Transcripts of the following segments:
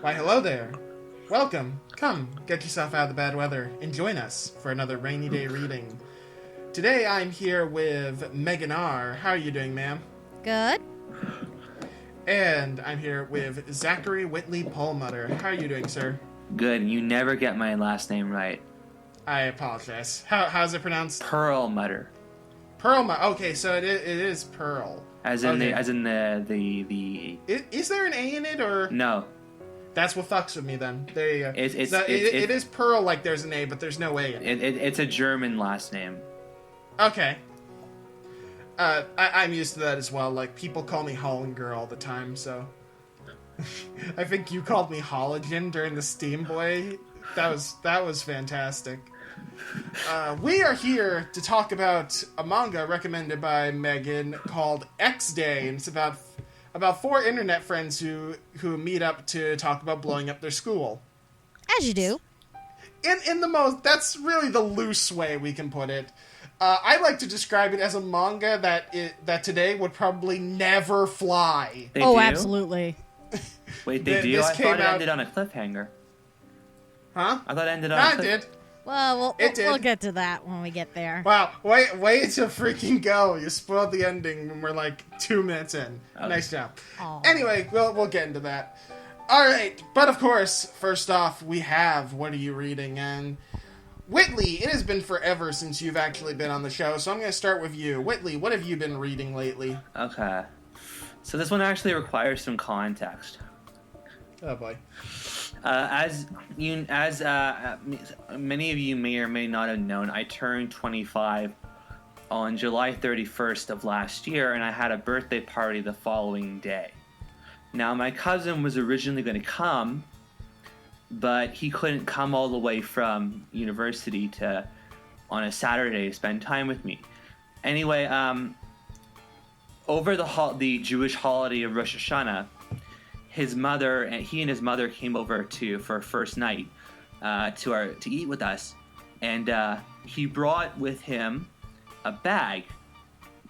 Why, hello there. Welcome. Come, get yourself out of the bad weather and join us for another rainy day reading. Today I'm here with Megan R. How are you doing, ma'am? Good. And I'm here with Zacary Whitley Perlmutter. How are you doing, sir? Good. You never get my last name right. I apologize. How's it pronounced? Perlmutter. Perlmutter. Okay, so it is Pearl. As in okay. the. Is there an A in it, or No. That's what fucks with me then. There you go. It is Pearl, like there's an A, but there's no A in it. It's a German last name. Okay. I'm used to that as well. Like, people call me Hollinger all the time, so... I think you called me Hologen during the Steam Boy. That was fantastic. We are here to talk about a manga recommended by Megan called X Day, and it's about four internet friends who meet up to talk about blowing up their school. As you do. In the most... That's really the loose way we can put it. I like to describe it as a manga that today would probably never fly. They do? Absolutely. Wait, they do? I thought it ended on a cliffhanger. Huh? I thought it ended on a cliffhanger. It did. Well, It did. we'll get to that when we get there. Wow, way to freaking go. You spoiled the ending when we're like 2 minutes in. Okay. Nice job. Aw. Anyway, we'll get into that. Alright, but of course, first off, we have What Are You Reading? And Whitley, it has been forever since you've actually been on the show, so I'm going to start with you. Whitley, what have you been reading lately? Okay. So this one actually requires some context. Oh boy. As many of you may or may not have known, I turned 25 on July 31st of last year, and I had a birthday party the following day. Now, my cousin was originally going to come, but he couldn't come all the way from university on a Saturday to spend time with me. Anyway, over the Jewish holiday of Rosh Hashanah, he and his mother came over for a first night to eat with us, and he brought with him a bag,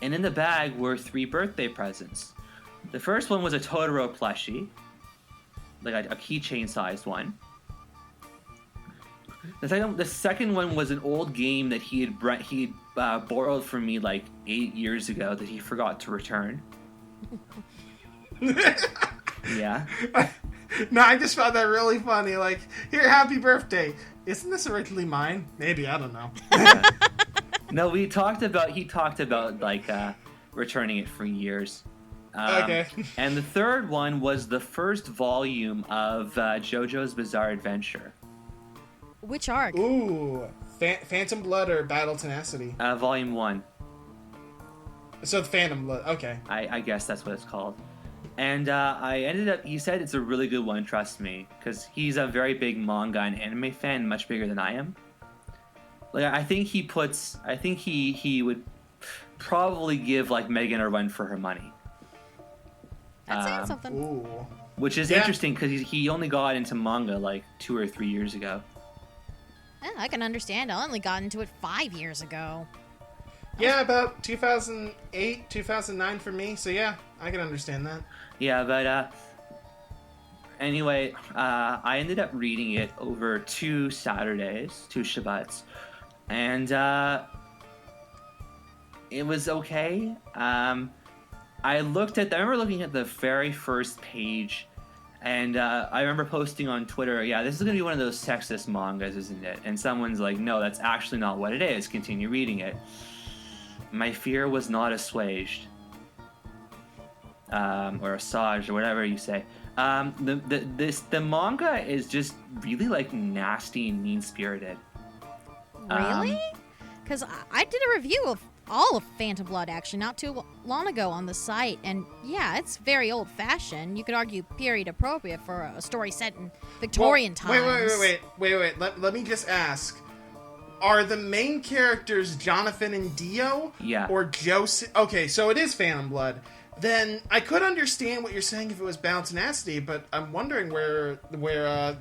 and in the bag were 3 birthday presents. The first one was a Totoro plushie, like a keychain sized one. The second one was an old game that he had borrowed from me like 8 years ago that he forgot to return. Yeah. No, I just found that really funny. Like, here, happy birthday. Isn't this originally mine? Maybe, I don't know. No, he talked about like returning it for years. Okay. And the third one was the first volume of JoJo's Bizarre Adventure. Which arc? Ooh, Phantom Blood or Battle Tenacity? Volume 1. So the Phantom Blood, okay. I guess that's what it's called. And he said it's a really good one, trust me, because he's a very big manga and anime fan, much bigger than I am. Like, I think he would probably give, like, Megan a run for her money. That's saying something. Ooh. Which is interesting, because he only got into manga, like, 2 or 3 years ago. Yeah, I can understand. I only got into it 5 years ago. Yeah, about 2008, 2009 for me, so yeah, I can understand that. Yeah, but anyway, I ended up reading it over 2 Saturdays, 2 Shabbats, and it was okay. I remember looking at the very first page, and I remember posting on Twitter, yeah, this is going to be one of those sexist mangas, isn't it? And someone's like, no, that's actually not what it is. Continue reading it. My fear was not assuaged. Or assuaged, or whatever you say. The manga is just really, like, nasty and mean-spirited. Really? Because I did a review of all of Phantom Blood, actually, not too long ago on the site. And yeah, it's very old-fashioned. You could argue period appropriate for a story set in Victorian times. Wait. Let me just ask. Are the main characters Jonathan and Dio? Yeah. Or Joseph? Okay, so it is Phantom Blood. Then I could understand what you're saying if it was Battle Tenacity, but I'm wondering where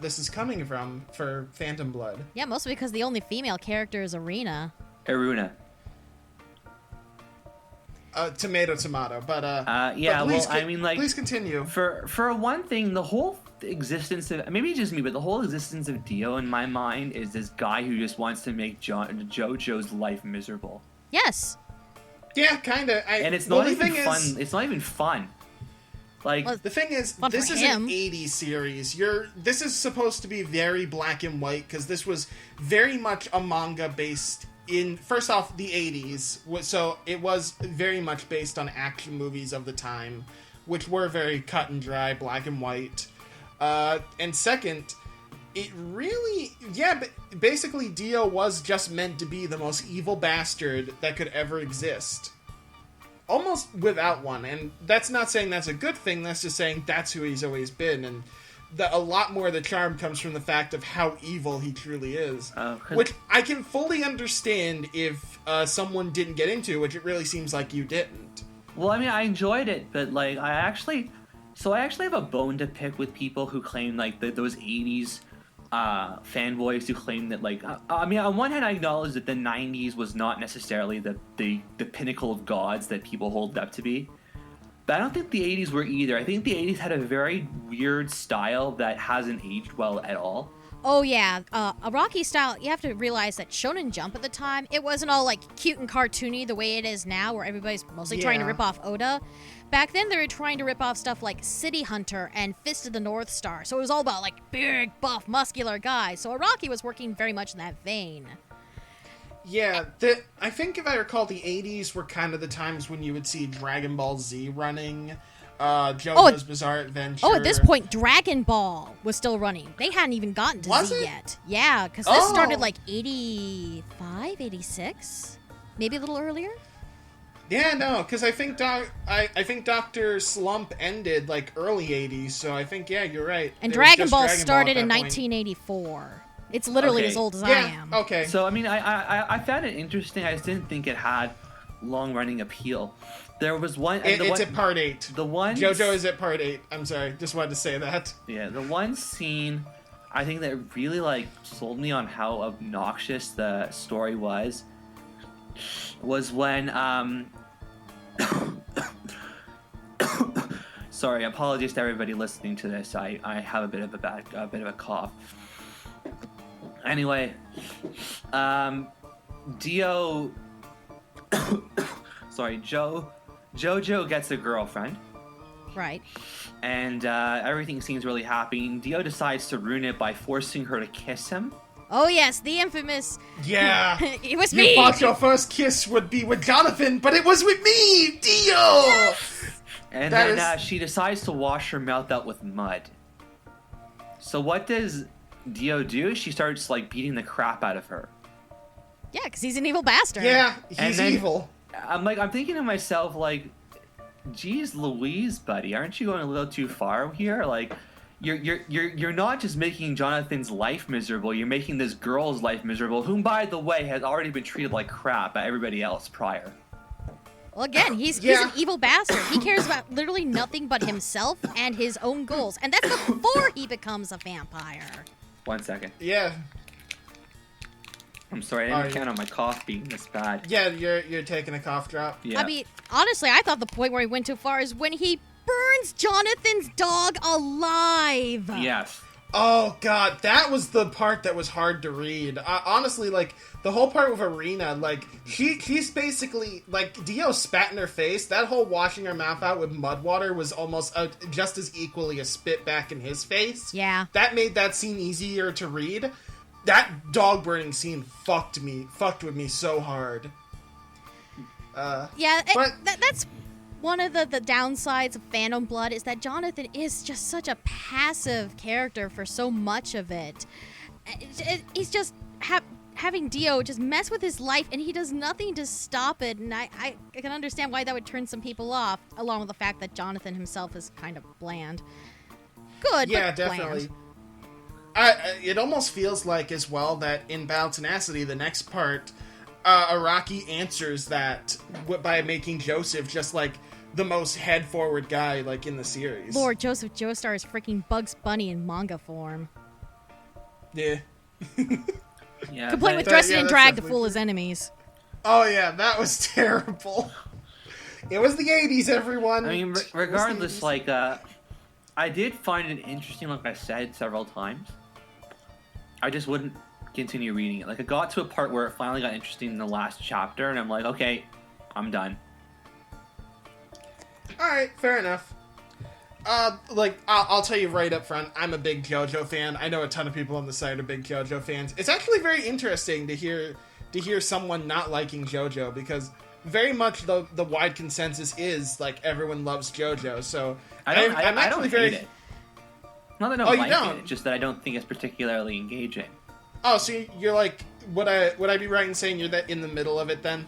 this is coming from for Phantom Blood. Yeah, mostly because the only female character is Aruna. Aruna. Tomato. But yeah. but please, Well, I mean, like, please continue. For one thing, the whole existence of, maybe just me, but the whole existence of Dio in my mind is this guy who just wants to make JoJo's life miserable. Yes. Yeah, kind of. And it's not even fun. It's not even fun. Like, the thing is, this is an 80s series. This is supposed to be very black and white because this was very much a manga based in, first off, the 80s. So it was very much based on action movies of the time, which were very cut and dry, black and white. And second, it really, basically Dio was just meant to be the most evil bastard that could ever exist. Almost without one, and that's not saying that's a good thing, that's just saying that's who he's always been, and a lot more of the charm comes from the fact of how evil he truly is. Which I can fully understand if someone didn't get into, which it really seems like you didn't. Well, I mean, I enjoyed it, but, like, I actually have a bone to pick with people who claim, like, those 80s fanboys who claim that, like, I mean, on one hand, I acknowledge that the 90s was not necessarily the pinnacle of gods that people hold it up to be, but I don't think the 80s were either. I think the 80s had a very weird style that hasn't aged well at all. Oh, yeah. Araki style, you have to realize that Shonen Jump at the time, it wasn't all, like, cute and cartoony the way it is now, where everybody's mostly trying to rip off Oda. Back then, they were trying to rip off stuff like City Hunter and Fist of the North Star, so it was all about, like, big, buff, muscular guys. So Araki was working very much in that vein. Yeah, I think if I recall, the 80s were kind of the times when you would see Dragon Ball Z running, JoJo's Bizarre Adventure. Oh, at this point, Dragon Ball was still running. They hadn't even gotten to Z yet. Yeah, because this started like 85, 86? Maybe a little earlier? Yeah, no, because I think Dr. Slump ended like early 80s, so I think, yeah, you're right. And Dragon Ball started in 1984. It's literally as old as I am. Okay. So, I mean, I found it interesting. I just didn't think it had long-running appeal. There was one... It's at part 8. The one... JoJo is at part 8. I'm sorry. Just wanted to say that. Yeah, the one scene I think that really, like, sold me on how obnoxious the story was when, Sorry, apologies to everybody listening to this. I have a bit of a cough. Anyway, Dio... Sorry, JoJo gets a girlfriend. Right. And everything seems really happy. And Dio decides to ruin it by forcing her to kiss him. Oh, yes, the infamous... Yeah. It was me! You thought your first kiss would be with Jonathan, but it was with me, Dio! Yes! And then she decides to wash her mouth out with mud. So what does Dio do? She starts, like, beating the crap out of her. Yeah, because he's an evil bastard. Yeah, he's evil. I'm thinking to myself, like, geez Louise, buddy, aren't you going a little too far here? Like, you're not just making Jonathan's life miserable, you're making this girl's life miserable, whom, by the way, has already been treated like crap by everybody else prior. Well, again, he's an evil bastard. He cares about literally nothing but himself and his own goals. And that's before he becomes a vampire. 1 second. Yeah. I'm sorry, I didn't count on my cough being this bad. Yeah, you're taking a cough drop. Yeah. I mean, honestly, I thought the point where he went too far is when he burns Jonathan's dog alive. Yes. Oh, God, that was the part that was hard to read. Honestly, like, the whole part with Arena, like, he's basically, like, Dio spat in her face. That whole washing her mouth out with mud water was almost just as equally a spit back in his face. Yeah. That made that scene easier to read. That dog burning scene fucked with me so hard. That's one of the downsides of Phantom Blood is that Jonathan is just such a passive character for so much of it. He's just having Dio just mess with his life, and he does nothing to stop it. And I can understand why that would turn some people off, along with the fact that Jonathan himself is kind of bland. Good, yeah, but definitely. Bland. It almost feels like, as well, that in Battle Tenacity, the next part, Araki answers that by making Joseph just, like, the most head-forward guy, like, in the series. Lord, Joseph Joestar is freaking Bugs Bunny in manga form. Yeah. Yeah. Complete with dressing in drag to fool his enemies. Oh, yeah, that was terrible. It was the 80s, everyone. I mean, It was the regardless, 80s. like, I did find it interesting, like I said several times. I just wouldn't continue reading it. Like, I got to a part where it finally got interesting in the last chapter, and I'm like, okay, I'm done. Alright, fair enough. I'll tell you right up front, I'm a big JoJo fan. I know a ton of people on the site are big JoJo fans. It's actually very interesting to hear someone not liking JoJo, because very much the wide consensus is, like, everyone loves JoJo, so I don't hate it. Not that I don't like it, it's just that I don't think it's particularly engaging. Oh, so you're like, would I be right in saying you're in the middle of it then?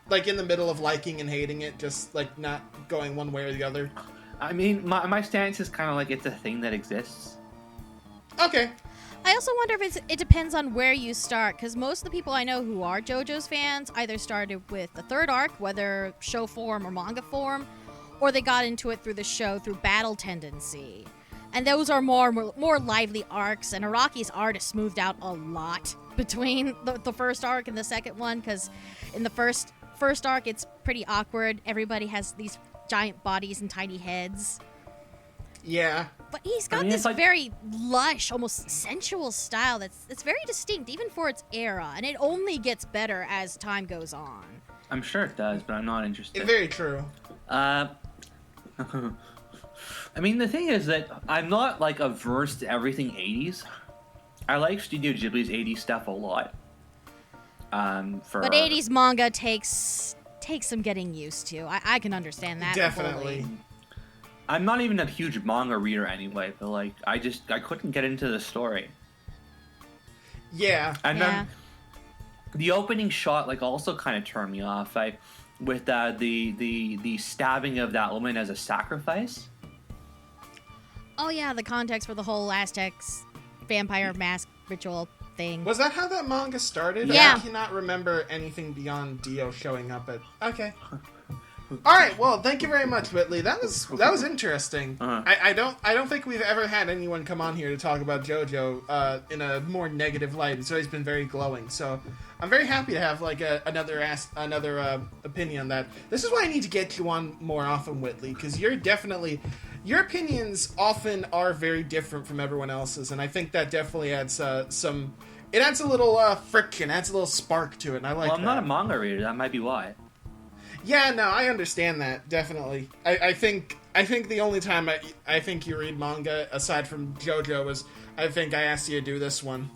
Like, in the middle of liking and hating it, just, like, not going one way or the other? I mean, my stance is kind of like it's a thing that exists. Okay. I also wonder if it depends on where you start, because most of the people I know who are JoJo's fans either started with the third arc, whether show form or manga form, or they got into it through the show through battle tendency. And those are more lively arcs, and Araki's art is smoothed out a lot between the first arc and the second one, because in the first arc it's pretty awkward. Everybody has these giant bodies and tiny heads. Yeah. But he's got this very lush, almost sensual style that's very distinct, even for its era, and it only gets better as time goes on. I'm sure it does, but I'm not interested. Very true. I mean, the thing is that I'm not, like, averse to everything 80s. I like Studio Ghibli's 80s stuff a lot. But 80s manga takes some getting used to. I can understand that. Definitely. Fully. I'm not even a huge manga reader anyway, but, like, I couldn't get into the story. Yeah. And then the opening shot, like, also kind of turned me off. With the stabbing of that woman as a sacrifice. Oh yeah, the context for the whole Aztecs vampire mask ritual thing. Was that how that manga started? Yeah. I cannot remember anything beyond Dio showing up at... Okay. Alright, well, thank you very much, Whitley. That was interesting. Uh-huh. I don't think we've ever had anyone come on here to talk about JoJo in a more negative light. It's always been very glowing, so I'm very happy to have, like, another opinion on that. This is why I need to get you on more often, Whitley, because your opinions often are very different from everyone else's, and I think that definitely adds it adds a little friction, adds a little spark to it, and I like that. Well, I'm not a manga reader, that might be why. Yeah, no, I understand that, definitely. I think the only time I think you read manga, aside from JoJo, was I think I asked you to do this one.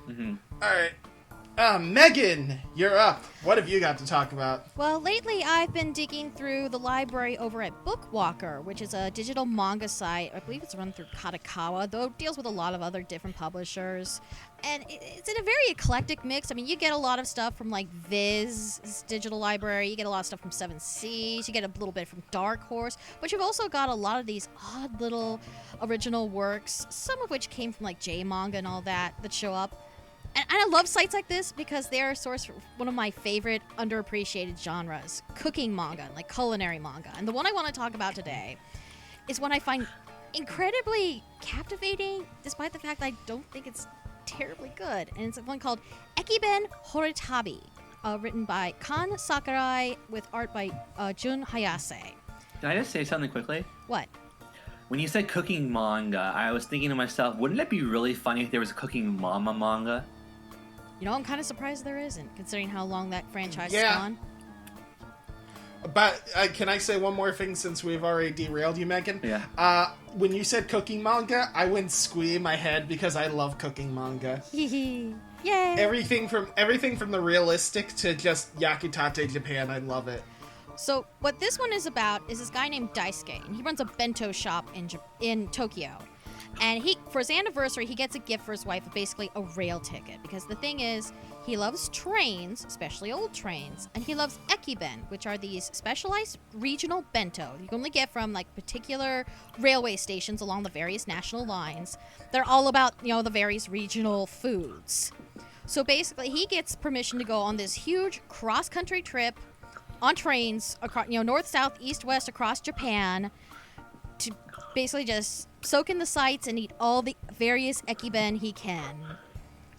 Mm-hmm. Alright. Megan, you're up. What have you got to talk about? Well, lately I've been digging through the library over at Bookwalker, which is a digital manga site. I believe it's run through Kadokawa, though it deals with a lot of other different publishers. And it's in a very eclectic mix. I mean, you get a lot of stuff from, like, Viz's digital library. You get a lot of stuff from Seven Seas. You get a little bit from Dark Horse. But you've also got a lot of these odd little original works, some of which came from, like, J-manga and all that show up. And I love sites like this because they're a source for one of my favorite underappreciated genres, cooking manga, like culinary manga. And the one I want to talk about today is one I find incredibly captivating, despite the fact that I don't think it's terribly good. And it's one called Ekiben Horitabi, written by Kan Sakurai with art by Jun Hayase. Can I just say something quickly? What? When you said cooking manga, I was thinking to myself, wouldn't it be really funny if there was a cooking mama manga? You know, I'm kind of surprised there isn't, considering how long that franchise Yeah. has gone. But can I say one more thing since we've already derailed you, Megan? Yeah. When you said cooking manga, I went squee in my head because I love cooking manga. Yay! Everything from the realistic to just yakitate Japan, I love it. So what this one is about is this guy named Daisuke, and he runs a bento shop in Tokyo. And for his anniversary, he gets a gift for his wife of basically a rail ticket. Because the thing is, he loves trains, especially old trains, and he loves ekiben, which are these specialized regional bento you can only get from, like, particular railway stations along the various national lines. They're all about, the various regional foods. So basically, he gets permission to go on this huge cross-country trip on trains across, north, south, east, west, across Japan, to basically just soak in the sights and eat all the various ekiben he can.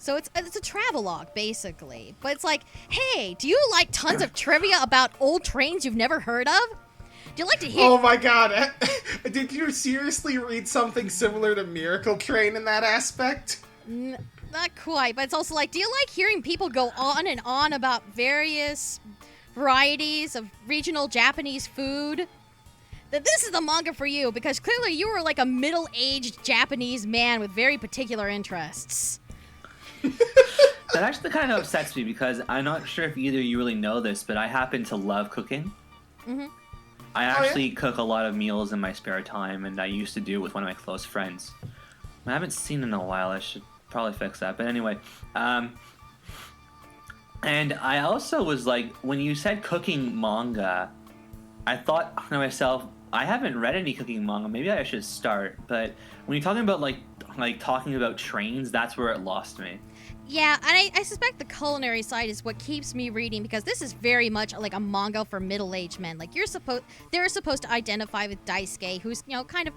So it's a travelogue, basically. But it's like, hey, do you like tons of trivia about old trains you've never heard of? Do you like to hear... Oh my god. Did you seriously read something similar to Miracle Train in that aspect? Not quite, but it's also like, do you like hearing people go on and on about various varieties of regional Japanese food? That this is the manga for you, because clearly you were like a middle-aged Japanese man with very particular interests. That actually kind of upsets me, because I'm not sure if either of you really know this, but I happen to love cooking. Mm-hmm. I actually cook a lot of meals in my spare time, and I used to do it with one of my close friends. I haven't seen it in a while. I should probably fix that. But anyway, and I also was like, when you said cooking manga, I thought to myself, I haven't read any cooking manga. Maybe I should start. But when you're talking about like talking about trains, that's where it lost me. Yeah, and I suspect the culinary side is what keeps me reading, because this is very much like a manga for middle-aged men. Like they're supposed to identify with Daisuke, who's, you know, kind of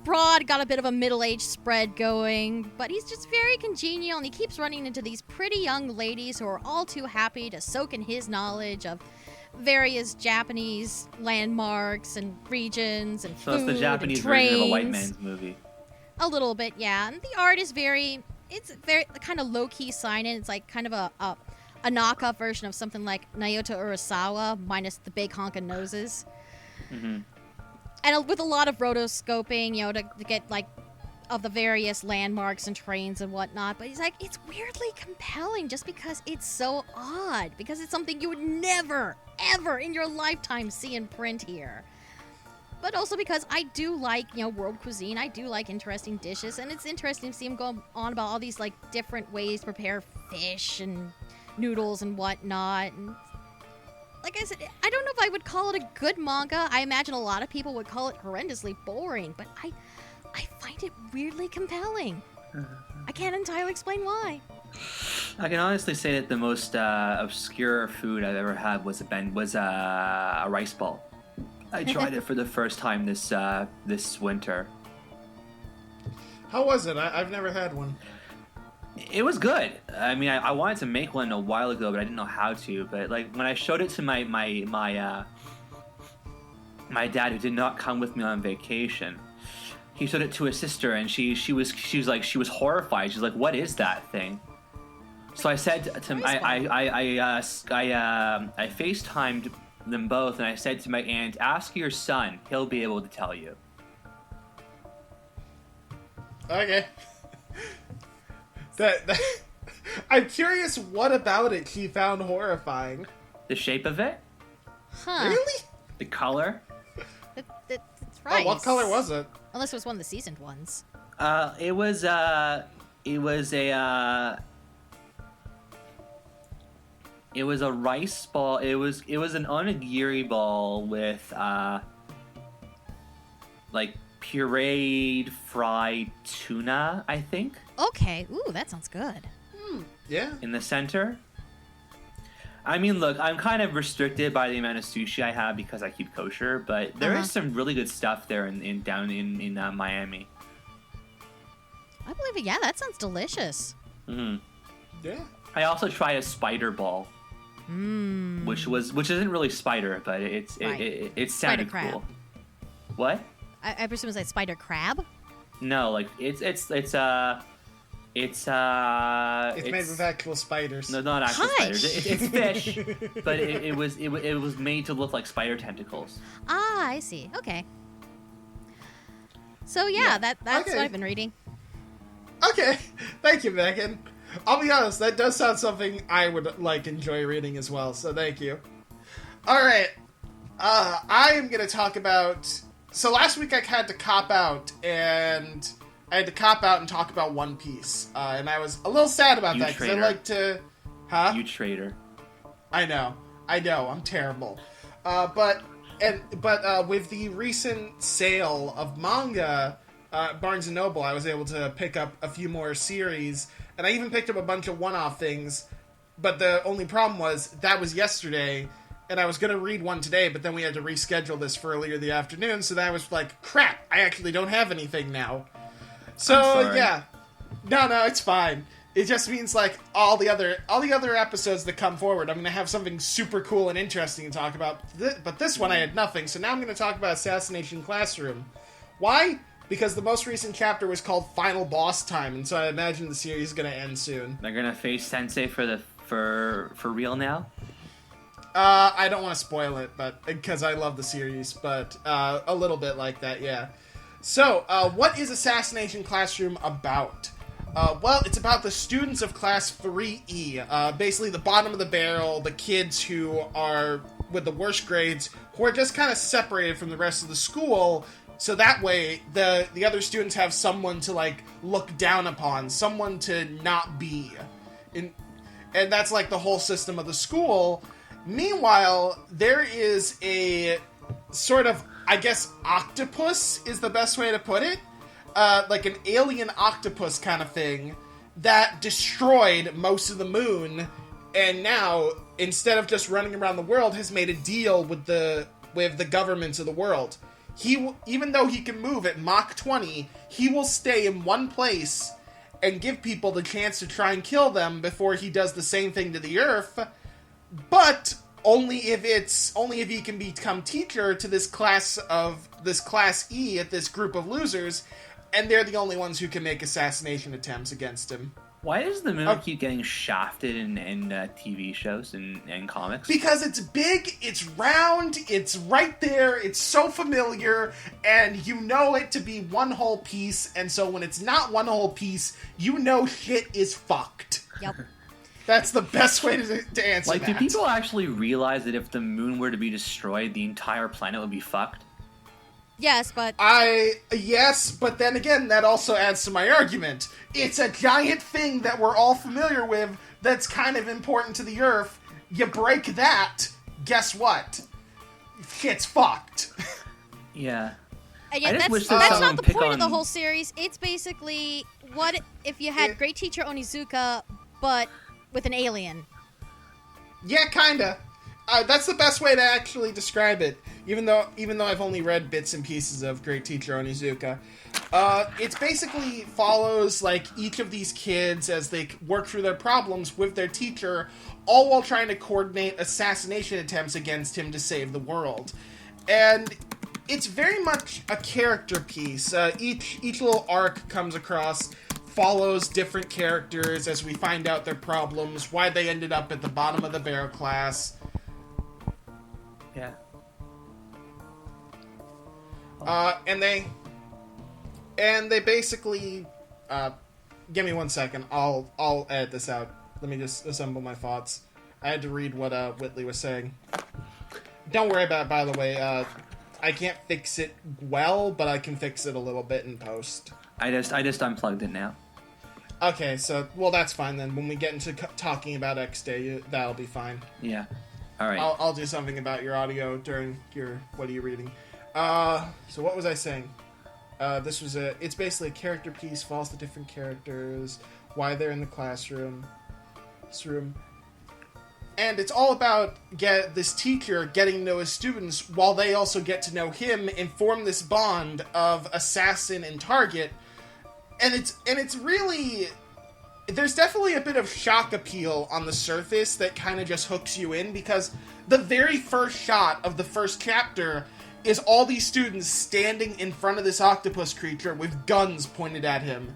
broad, got a bit of a middle-aged spread going, but he's just very congenial, and he keeps running into these pretty young ladies who are all too happy to soak in his knowledge of various Japanese landmarks and regions and so food it's the Japanese and trains. version of a white man's movie. A little bit, yeah. And the art is very kind of low-key seinen. It's like kind of a knockoff version of something like Naoto Urasawa minus the big honkin' noses. Mm-hmm. And with a lot of rotoscoping, you know, to get like of the various landmarks and trains and whatnot. But he's like, it's weirdly compelling just because it's so odd, because it's something you would never, ever in your lifetime see in print here. But also because I do like, you know, world cuisine. I do like interesting dishes, and it's interesting to see him go on about all these like different ways to prepare fish and noodles and whatnot. And like I said, I don't know if I would call it a good manga. I imagine a lot of people would call it horrendously boring, but I find it weirdly compelling. I can't entirely explain why. I can honestly say that the most obscure food I've ever had was a rice ball. I tried it for the first time this winter. How was it? I've never had one. It was good. I mean, I wanted to make one a while ago, but I didn't know how to. But like when I showed it to my dad, who did not come with me on vacation, he showed it to his sister, and she was horrified. She's like, "What is that thing?" So I said to him, I FaceTimed them both, and I said to my aunt, "Ask your son; he'll be able to tell you." Okay. That I'm curious, what about it he found horrifying? The shape of it? Huh. Really? The color? That's right. Oh, what color was it? Unless it was one of the seasoned ones. It was a rice ball. It was an onigiri ball with like pureed fried tuna, I think. Okay. Ooh, that sounds good. Yeah. In the center. I mean, look, I'm kind of restricted by the amount of sushi I have because I keep kosher, but there is some really good stuff there down in Miami. I believe it. Yeah, that sounds delicious. Mm-hmm. Yeah. I also tried a spider ball, which isn't really spider, but it sounded Spider cool. crab. What? I presume it's like spider crab. No, like it's made with actual spiders. No, not actual Hi. spiders. It's fish, but it was made to look like spider tentacles. Ah, I see. Okay. So yeah, that's Okay. what I've been reading. Okay. Thank you, Megan. I'll be honest, that does sound something I would enjoy reading as well, so thank you. Alright. I am gonna talk about... So last week I had to cop out, and I had to cop out and talk about One Piece. And I was a little sad about that, because I like to... Huh? You traitor. I know, I'm terrible. But with the recent sale of manga, Barnes & Noble, I was able to pick up a few more series, and I even picked up a bunch of one-off things, but the only problem was, that was yesterday, and I was going to read one today, but then we had to reschedule this for earlier in the afternoon, so then I was like, crap, I actually don't have anything now. So, I'm sorry. yeah. No, it's fine. It just means like all the other episodes that come forward, I'm going to have something super cool and interesting to talk about. But this one I had nothing, so now I'm going to talk about Assassination Classroom. Why? Because the most recent chapter was called Final Boss Time, and so I imagine the series is going to end soon. They're going to face Sensei for real now? I don't want to spoil it, but because I love the series, but a little bit like that, yeah. So, what is Assassination Classroom about? Well, it's about the students of Class 3E, basically the bottom of the barrel, the kids who are with the worst grades, who are just kind of separated from the rest of the school, so that way the other students have someone to, like, look down upon, someone to not be. And that's, like, the whole system of the school. Meanwhile, there is a sort of, I guess, octopus is the best way to put it. Like an alien octopus kind of thing that destroyed most of the moon, and now, instead of just running around the world, has made a deal with the governments of the world. Even though he can move at Mach 20, he will stay in one place and give people the chance to try and kill them before he does the same thing to the Earth, but only if he can become teacher to this Class E at this group of losers, and they're the only ones who can make assassination attempts against him. Why does the moon keep getting shafted in TV shows and comics? Because it's big, it's round, it's right there, it's so familiar, and you know it to be one whole piece, and so when it's not one whole piece, you know shit is fucked. Yep. That's the best way to answer like, that. do people actually realize that if the moon were to be destroyed, the entire planet would be fucked? Yes, but... Yes, but then again, that also adds to my argument. It's a giant thing that we're all familiar with that's kind of important to the Earth. You break that, guess what? Shit's fucked. Yeah. And yet, I just that's wish not the point of the whole series. It's basically, what if you had Great Teacher Onizuka, but with an alien? Yeah, kinda. That's the best way to actually describe it. Even though I've only read bits and pieces of Great Teacher Onizuka, it basically follows like each of these kids as they work through their problems with their teacher, all while trying to coordinate assassination attempts against him to save the world. And it's very much a character piece. Each little arc comes across, follows different characters as we find out their problems, why they ended up at the bottom of the barrel class. Yeah. And they basically, give me 1 second. I'll edit this out. Let me just assemble my thoughts. I had to read what Whitley was saying. Don't worry about it, by the way. I can't fix it well, but I can fix it a little bit in post. I just unplugged it now. Okay, so well that's fine then. When we get into talking about X Day, that'll be fine. Yeah. All right. I'll do something about your audio during your what are you reading? So what was I saying? It's basically a character piece, follows the different characters, why they're in the classroom. And it's all about this teacher getting to know his students while they also get to know him and form this bond of assassin and target. And it's really, there's definitely a bit of shock appeal on the surface that kind of just hooks you in, because the very first shot of the first chapter is all these students standing in front of this octopus creature with guns pointed at him.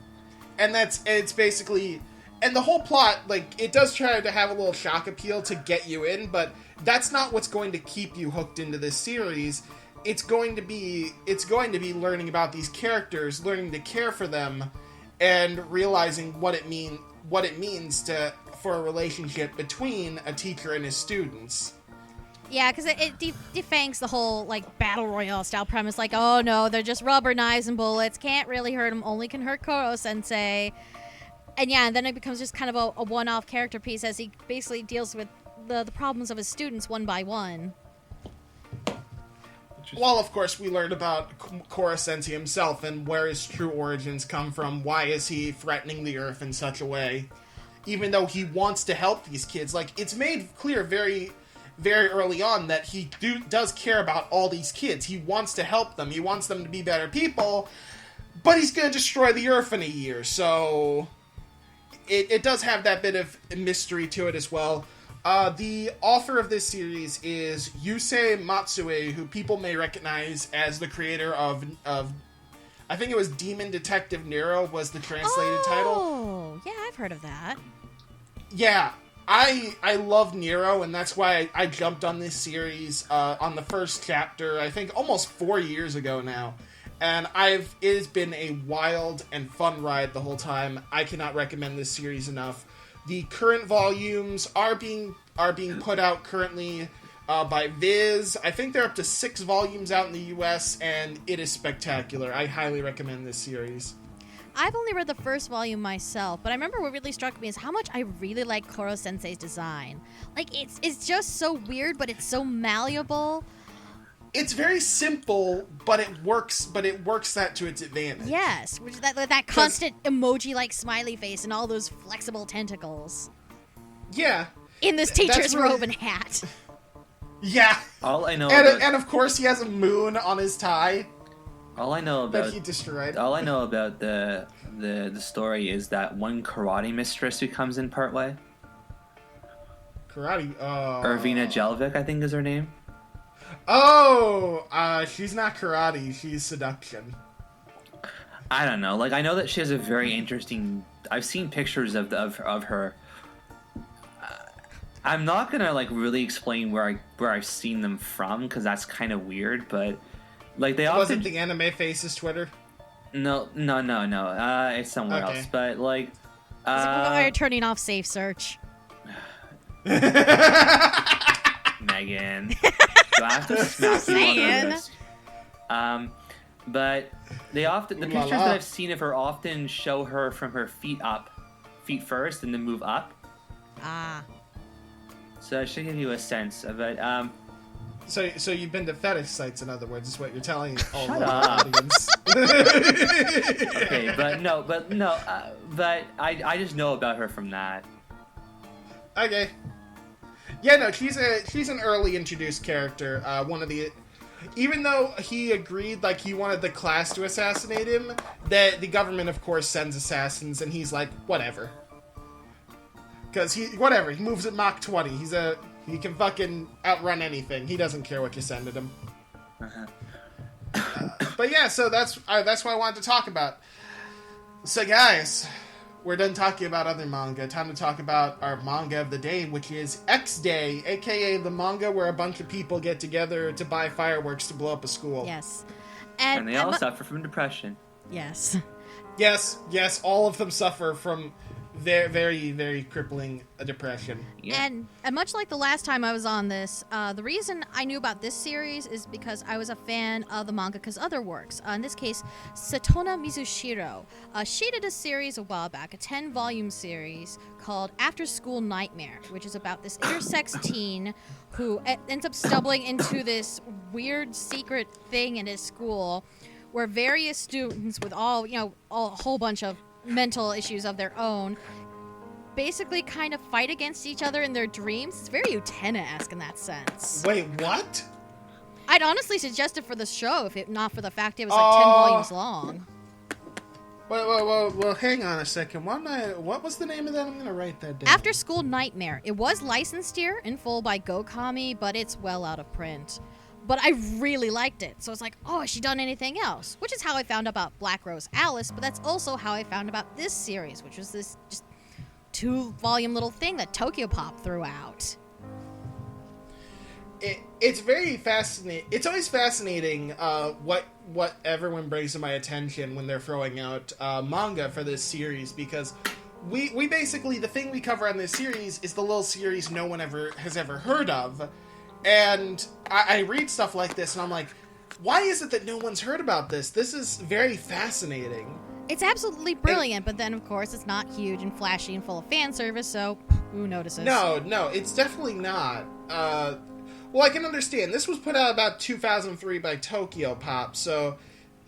And it's basically, and the whole plot, like, it does try to have a little shock appeal to get you in, but that's not what's going to keep you hooked into this series. It's going to be learning about these characters, learning to care for them, and realizing what it means for a relationship between a teacher and his students. Yeah, because it defangs the whole, like, battle royale style premise. Like, oh no, they're just rubber knives and bullets. Can't really hurt them. Only can hurt Koro-sensei. And yeah, and then it becomes just kind of a one-off character piece as he basically deals with the problems of his students one by one. Well, of course, we learned about Koro-sensei himself and where his true origins come from. Why is he threatening the Earth in such a way? Even though he wants to help these kids. Like, it's made clear very, very early on that he does care about all these kids. He wants to help them. He wants them to be better people. But he's going to destroy the Earth in a year, so... it does have that bit of mystery to it as well. The author of this series is Yusei Matsue, who people may recognize as the creator of I think it was Demon Detective Nero was the translated title. Oh, yeah, I've heard of that. Yeah, I love Nero, and that's why I jumped on this series on the first chapter, I think almost 4 years ago now. And it has been a wild and fun ride the whole time. I cannot recommend this series enough. The current volumes are being put out currently by Viz. I think they're up to 6 volumes out in the US, and it is spectacular. I highly recommend this series. I've only read the first volume myself, but I remember what really struck me is how much I really like Koro Sensei's design. Like, it's just so weird, but it's so malleable. It's very simple, but it works that to its advantage. Yes, which is that constant emoji-like smiley face and all those flexible tentacles. Yeah. In this teacher's robe and hat. Yeah. All I know and of course he has a moon on his tie. All I know about that he destroyed. All I know about the story is that one karate mistress who comes in partway. Karate. Irvina Jelvik, I think is her name. Oh, she's not karate. She's seduction. I don't know. Like, I know that she has a very interesting. I've seen pictures of her. I'm not gonna like really explain where I've seen them from because that's kind of weird. But like they often wasn't the Anime Faces Twitter. No. It's somewhere else. But like, We're turning off safe search. Megan. Do I have to smack you on this? But the pictures that I've seen of her often show her from her feet first, and then move up. Ah. So I should give you a sense of it. So you've been to fetish sites, in other words, is what you're telling all Shut the up. audience. Okay, but I just know about her from that. Okay. Yeah, no, she's an early introduced character. Even though he agreed, like, he wanted the class to assassinate him, the government, of course, sends assassins, and he's like, whatever. Because he moves at Mach 20. He can fucking outrun anything. He doesn't care what you send at him. But yeah, so that's what I wanted to talk about. So guys, we're done talking about other manga. Time to talk about our manga of the day, which is X Day, aka the manga where a bunch of people get together to buy fireworks to blow up a school. Yes. And they all suffer from depression. Yes. Yes, all of them suffer from very, very, very crippling depression. Yeah. And much like the last time I was on this, the reason I knew about this series is because I was a fan of the mangaka's other works. In this case, Satona Mizushiro. She did a series a while back, a 10-volume series called After School Nightmare, which is about this intersex teen who ends up stumbling into this weird secret thing in his school where various students with a whole bunch of mental issues of their own basically kind of fight against each other in their dreams. It's very Utena-esque in that sense. Wait, what? I'd honestly suggest it for the show if it not for the fact it was like 10 volumes long. Well, hang on a second. What was the name of that? I'm gonna write that down. After School Nightmare. It was licensed here in full by Gokami, but it's well out of print. But I really liked it. So it's like, oh, has she done anything else? Which is how I found about Black Rose Alice, but that's also how I found about this series, which was this just 2-volume little thing that Tokyo Pop threw out. It's very fascinating. It's always fascinating what everyone brings to my attention when they're throwing out manga for this series, because we basically, the thing we cover on this series is the little series no one has ever heard of. And I read stuff like this, and I'm like, why is it that no one's heard about this? This is very fascinaing. It's absolutely brilliant, but then, of course, it's not huge and flashy and full of fan service, so who notices? No, it's definitely not. Well, I can understand. This was put out about 2003 by Tokyo Pop, so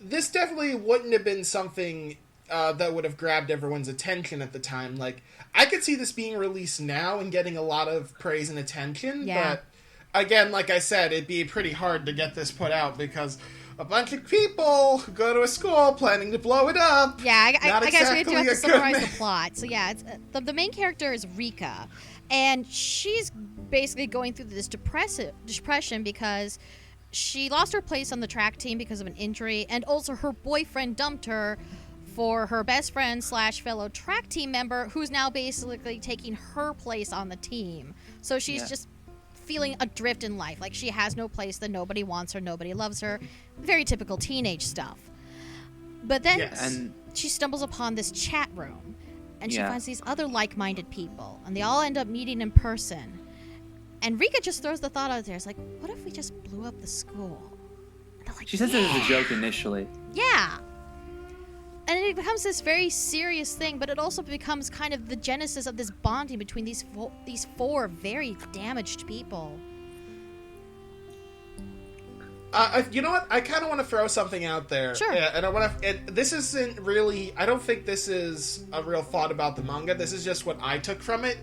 this definitely wouldn't have been something that would have grabbed everyone's attention at the time. Like, I could see this being released now and getting a lot of praise and attention, yeah. But again, like I said, it'd be pretty hard to get this put out because a bunch of people who go to a school planning to blow it up. Yeah, I guess we do have to summarize man. the plot. So yeah, it's, the main character is Rika, and she's basically going through this depression because she lost her place on the track team because of an injury, and also her boyfriend dumped her for her best friend / fellow track team member, who's now basically taking her place on the team. So she's just feeling adrift in life. Like, she has no place, that nobody wants her, nobody loves her. Very typical teenage stuff. But then she stumbles upon this chat room, and she finds these other like-minded people, and they all end up meeting in person. And Rika just throws the thought out there. It's like, what if we just blew up the school? And they're like, she says it as a joke initially. Yeah. And it becomes this very serious thing, but it also becomes kind of the genesis of this bonding between these four very damaged people. You know what? I kind of want to throw something out there. Sure. And I want to. This isn't really. I don't think this is a real thought about the manga. This is just what I took from it.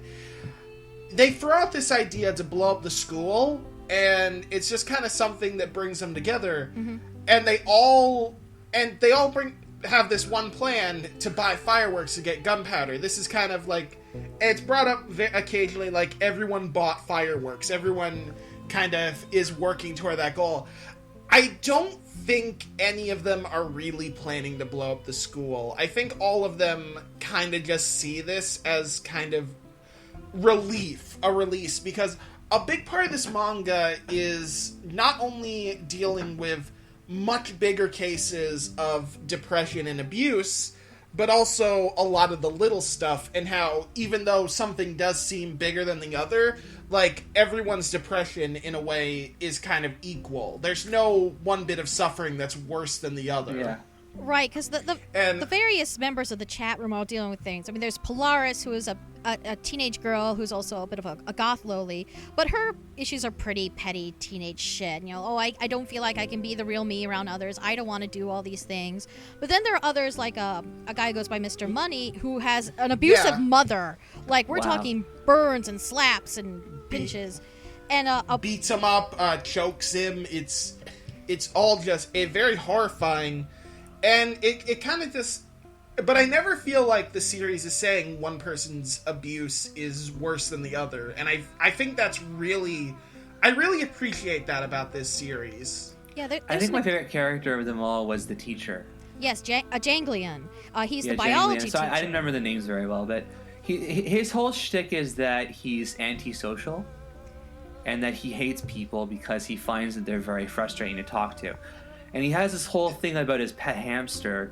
They throw out this idea to blow up the school, and it's just kind of something that brings them together. Mm-hmm. And they all have this one plan to buy fireworks to get gunpowder. This is kind of like, it's brought up occasionally, like everyone bought fireworks. Everyone kind of is working toward that goal. I don't think any of them are really planning to blow up the school. I think all of them kind of just see this as kind of a release, because a big part of this manga is not only dealing with much bigger cases of depression and abuse, but also a lot of the little stuff, and how even though something does seem bigger than the other, like, everyone's depression in a way is kind of equal. There's no one bit of suffering that's worse than the other. Yeah. Right, because the various members of the chat room are all dealing with things. I mean, there's Polaris, who is a teenage girl who's also a bit of a goth loli, but her issues are pretty petty teenage shit. You know, I don't feel like I can be the real me around others. I don't want to do all these things. But then there are others, like a guy who goes by Mr. Money, who has an abusive mother. Like, we're talking burns and slaps and pinches. And beats him up, chokes him. It's all just very horrifying. And it kind of just... But I never feel like the series is saying one person's abuse is worse than the other. And I think that's really... I really appreciate that about this series. Yeah, I think my favorite character of them all was the teacher. Yes, Janglian. He's the biology teacher. I didn't remember the names very well, but his whole shtick is that he's antisocial, and that he hates people because he finds that they're very frustrating to talk to. And he has this whole thing about his pet hamster,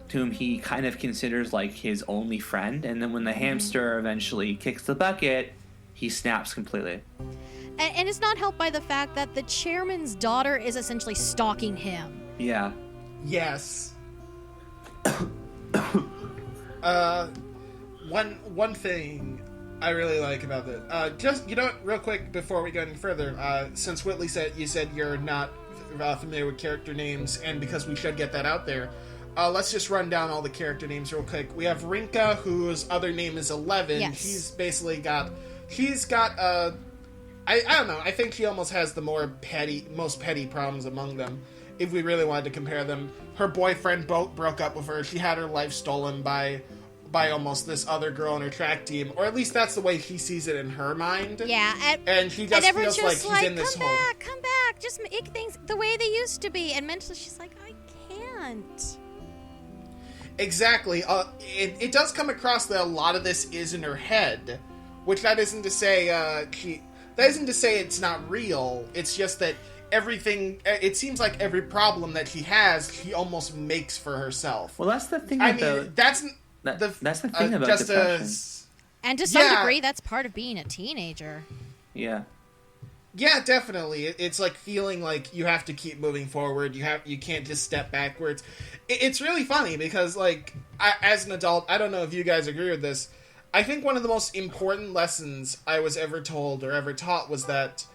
to whom he kind of considers like his only friend. And then when the hamster eventually kicks the bucket, he snaps completely. And it's not helped by the fact that the chairman's daughter is essentially stalking him. Yeah. Yes. One thing I really like about this, just, you know what, real quick before we go any further, since Whitley said you're not familiar with character names, and because we should get that out there, let's just run down all the character names real quick. We have Rinka, whose other name is 11. Yes. She's got I don't know, I think she almost has the most petty problems among them, if we really wanted to compare them. Her boyfriend broke up with her. She had her life stolen by almost this other girl on her track team, or at least that's the way she sees it in her mind. Yeah, and she just feels like she's in this hole. Come back, just make things the way they used to be. And mentally, she's like, I can't. Exactly. It does come across that a lot of this is in her head, which that isn't to say it's not real. It's just that everything. It seems like every problem that she has, she almost makes for herself. Well, that's the thing. That's the thing about depression. And to some degree, that's part of being a teenager. Yeah. Yeah, definitely. It's like feeling like you have to keep moving forward. You can't just step backwards. It's really funny because, like, as an adult, I don't know if you guys agree with this. I think one of the most important lessons I was ever told or ever taught was that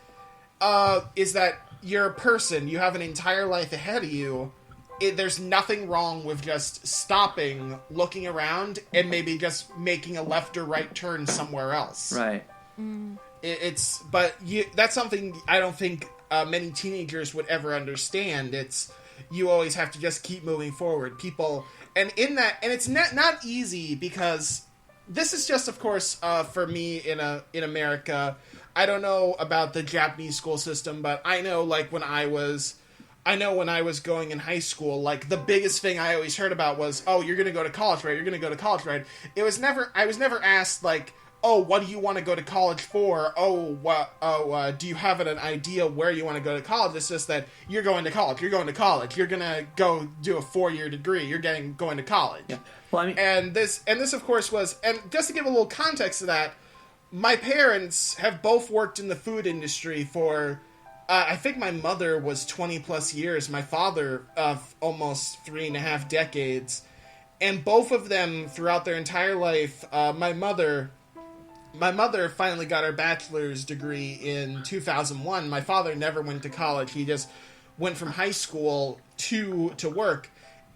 is that you're a person. You have an entire life ahead of you. There's nothing wrong with just stopping, looking around, and maybe just making a left or right turn somewhere else. Right. That's something I don't think many teenagers would ever understand. you always have to just keep moving forward. People, and in that, and it's not easy because this is just, of course, for me in America. I don't know about the Japanese school system, but I know like when I was going in high school, like the biggest thing I always heard about was, oh, you're gonna go to college, right? You're gonna go to college, right? I was never asked like, oh, what do you want to go to college for? Do you have an idea where you want to go to college? It's just that you're going to college. You're going to college. You're gonna go do a 4-year degree. You're going to college. Yeah. Well, I mean, and this of course was, and just to give a little context to that, my parents have both worked in the food industry for, I think my mother was 20 plus years. My father, almost 3.5 decades, and both of them throughout their entire life. My mother finally got her bachelor's degree in 2001. My father never went to college. He just went from high school to work.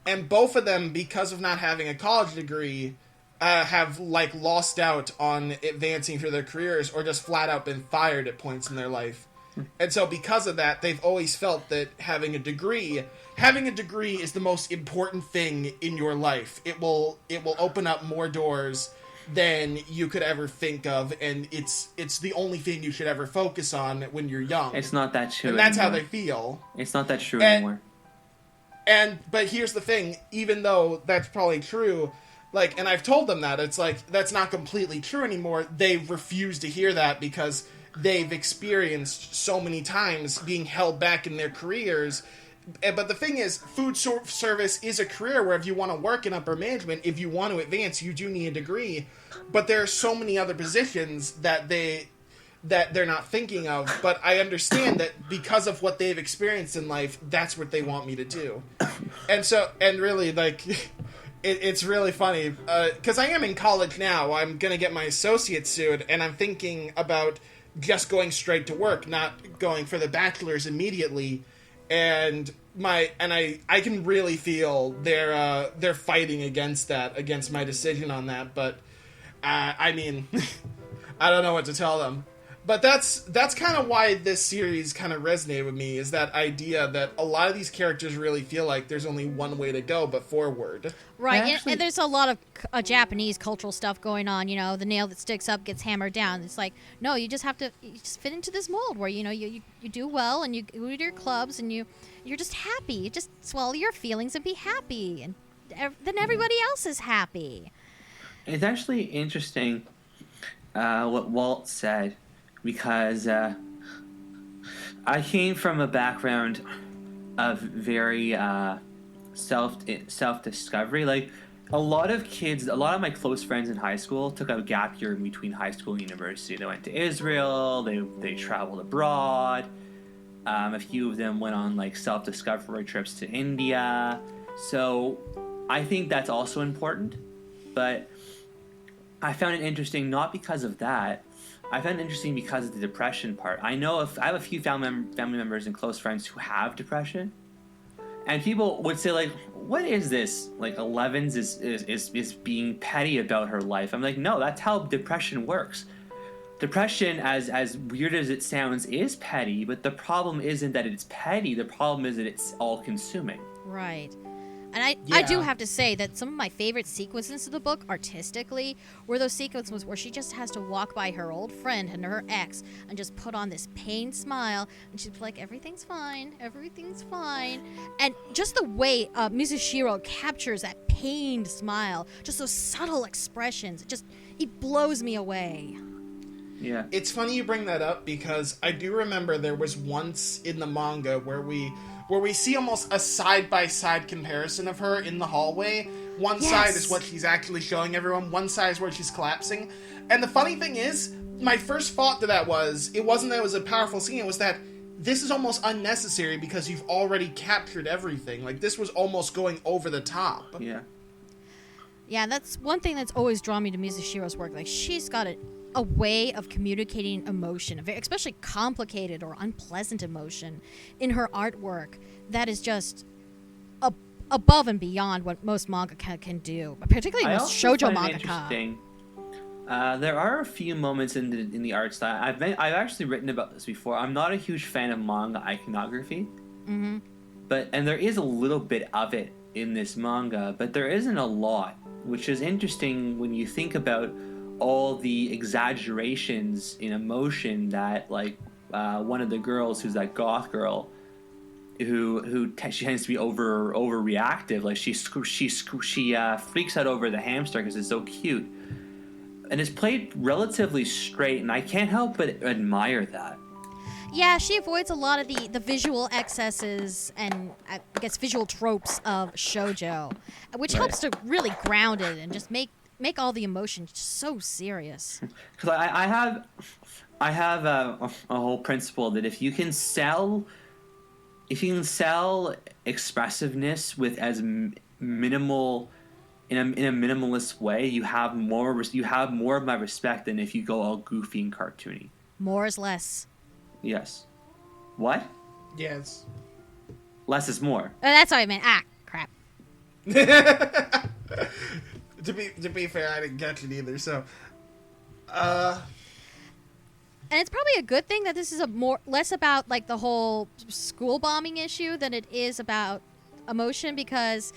And both of them, because of not having a college degree, have like lost out on advancing through their careers or just flat out been fired at points in their life. And so because of that, they've always felt that having a degree is the most important thing in your life. It will open up more doors than you could ever think of, and it's the only thing you should ever focus on when you're young. It's not that true. And that's anymore. how they feel. It's not that true anymore. But here's the thing, even though that's probably true, like, and I've told them that, it's like, that's not completely true anymore. They refuse to hear that because they've experienced so many times being held back in their careers. But the thing is, food service is a career where if you want to work in upper management, if you want to advance, you do need a degree. But there are so many other positions that they're not thinking of. But I understand that because of what they've experienced in life, that's what they want me to do. And really, like, it's really funny because I am in college now. I'm gonna get my associate's soon, and I'm thinking about just going straight to work, not going for the bachelor's immediately. And I can really feel they're fighting against my decision on that. But I mean, I don't know what to tell them. But that's kind of why this series kind of resonated with me, is that idea that a lot of these characters really feel like there's only one way to go but forward. Right, and there's a lot of Japanese cultural stuff going on. You know, the nail that sticks up gets hammered down. It's like, no, you just fit into this mold where, you know, you do well and you go to your clubs and you're just happy. You just swallow your feelings and be happy, and then everybody else is happy. It's actually interesting what Walt said, because I came from a background of very self-discovery. Like, a lot of my close friends in high school took a gap year in between high school and university. They went to Israel, they traveled abroad. A few of them went on like self-discovery trips to India. So I think that's also important. But I found it interesting not because of that. I found it interesting because of the depression part. I have a few family members and close friends who have depression, and people would say like, "What is this? Like, 11's is being petty about her life." I'm like, no, that's how depression works. Depression, as weird as it sounds, is petty, but the problem isn't that it's petty. The problem is that it's all-consuming. Right. And I do have to say that some of my favorite sequences of the book, artistically, were those sequences where she just has to walk by her old friend and her ex and just put on this pained smile, and she's like, everything's fine, everything's fine. And just the way Mizushiro captures that pained smile, just those subtle expressions, it blows me away. Yeah. It's funny you bring that up, because I do remember there was once in the manga where we see almost a side-by-side comparison of her in the hallway. One side is what she's actually showing everyone, one side is where she's collapsing. And the funny thing is, my first thought to that was, it wasn't that it was a powerful scene, it was that this is almost unnecessary because you've already captured everything. Like, this was almost going over the top. Yeah. Yeah, that's one thing that's always drawn me to Mizushiro's work. Like, she's got a way of communicating emotion, especially complicated or unpleasant emotion, in her artwork that is just above and beyond what most mangaka can do, particularly most shoujo mangaka. There are a few moments in the art style. I've actually written about this before. I'm not a huge fan of manga iconography. Mm-hmm. and there is a little bit of it in this manga, but there isn't a lot, which is interesting when you think about all the exaggerations in emotion that, like, one of the girls, who's that goth girl, she tends to be overreactive. Like, she freaks out over the hamster because it's so cute, and it's played relatively straight, and I can't help but admire that. Yeah, she avoids a lot of the visual excesses and, I guess, visual tropes of shoujo, which helps to really ground it and just make all the emotion just so serious. Because I have a whole principle that if you can sell expressiveness with as minimal in a minimalist way, you have more of my respect than if you go all goofy and cartoony. More is less. Yes. What? Yes. Less is more. That's what I meant. Crap. To be fair, I didn't catch it either. So, and it's probably a good thing that this is less about like the whole school bombing issue than it is about emotion, because,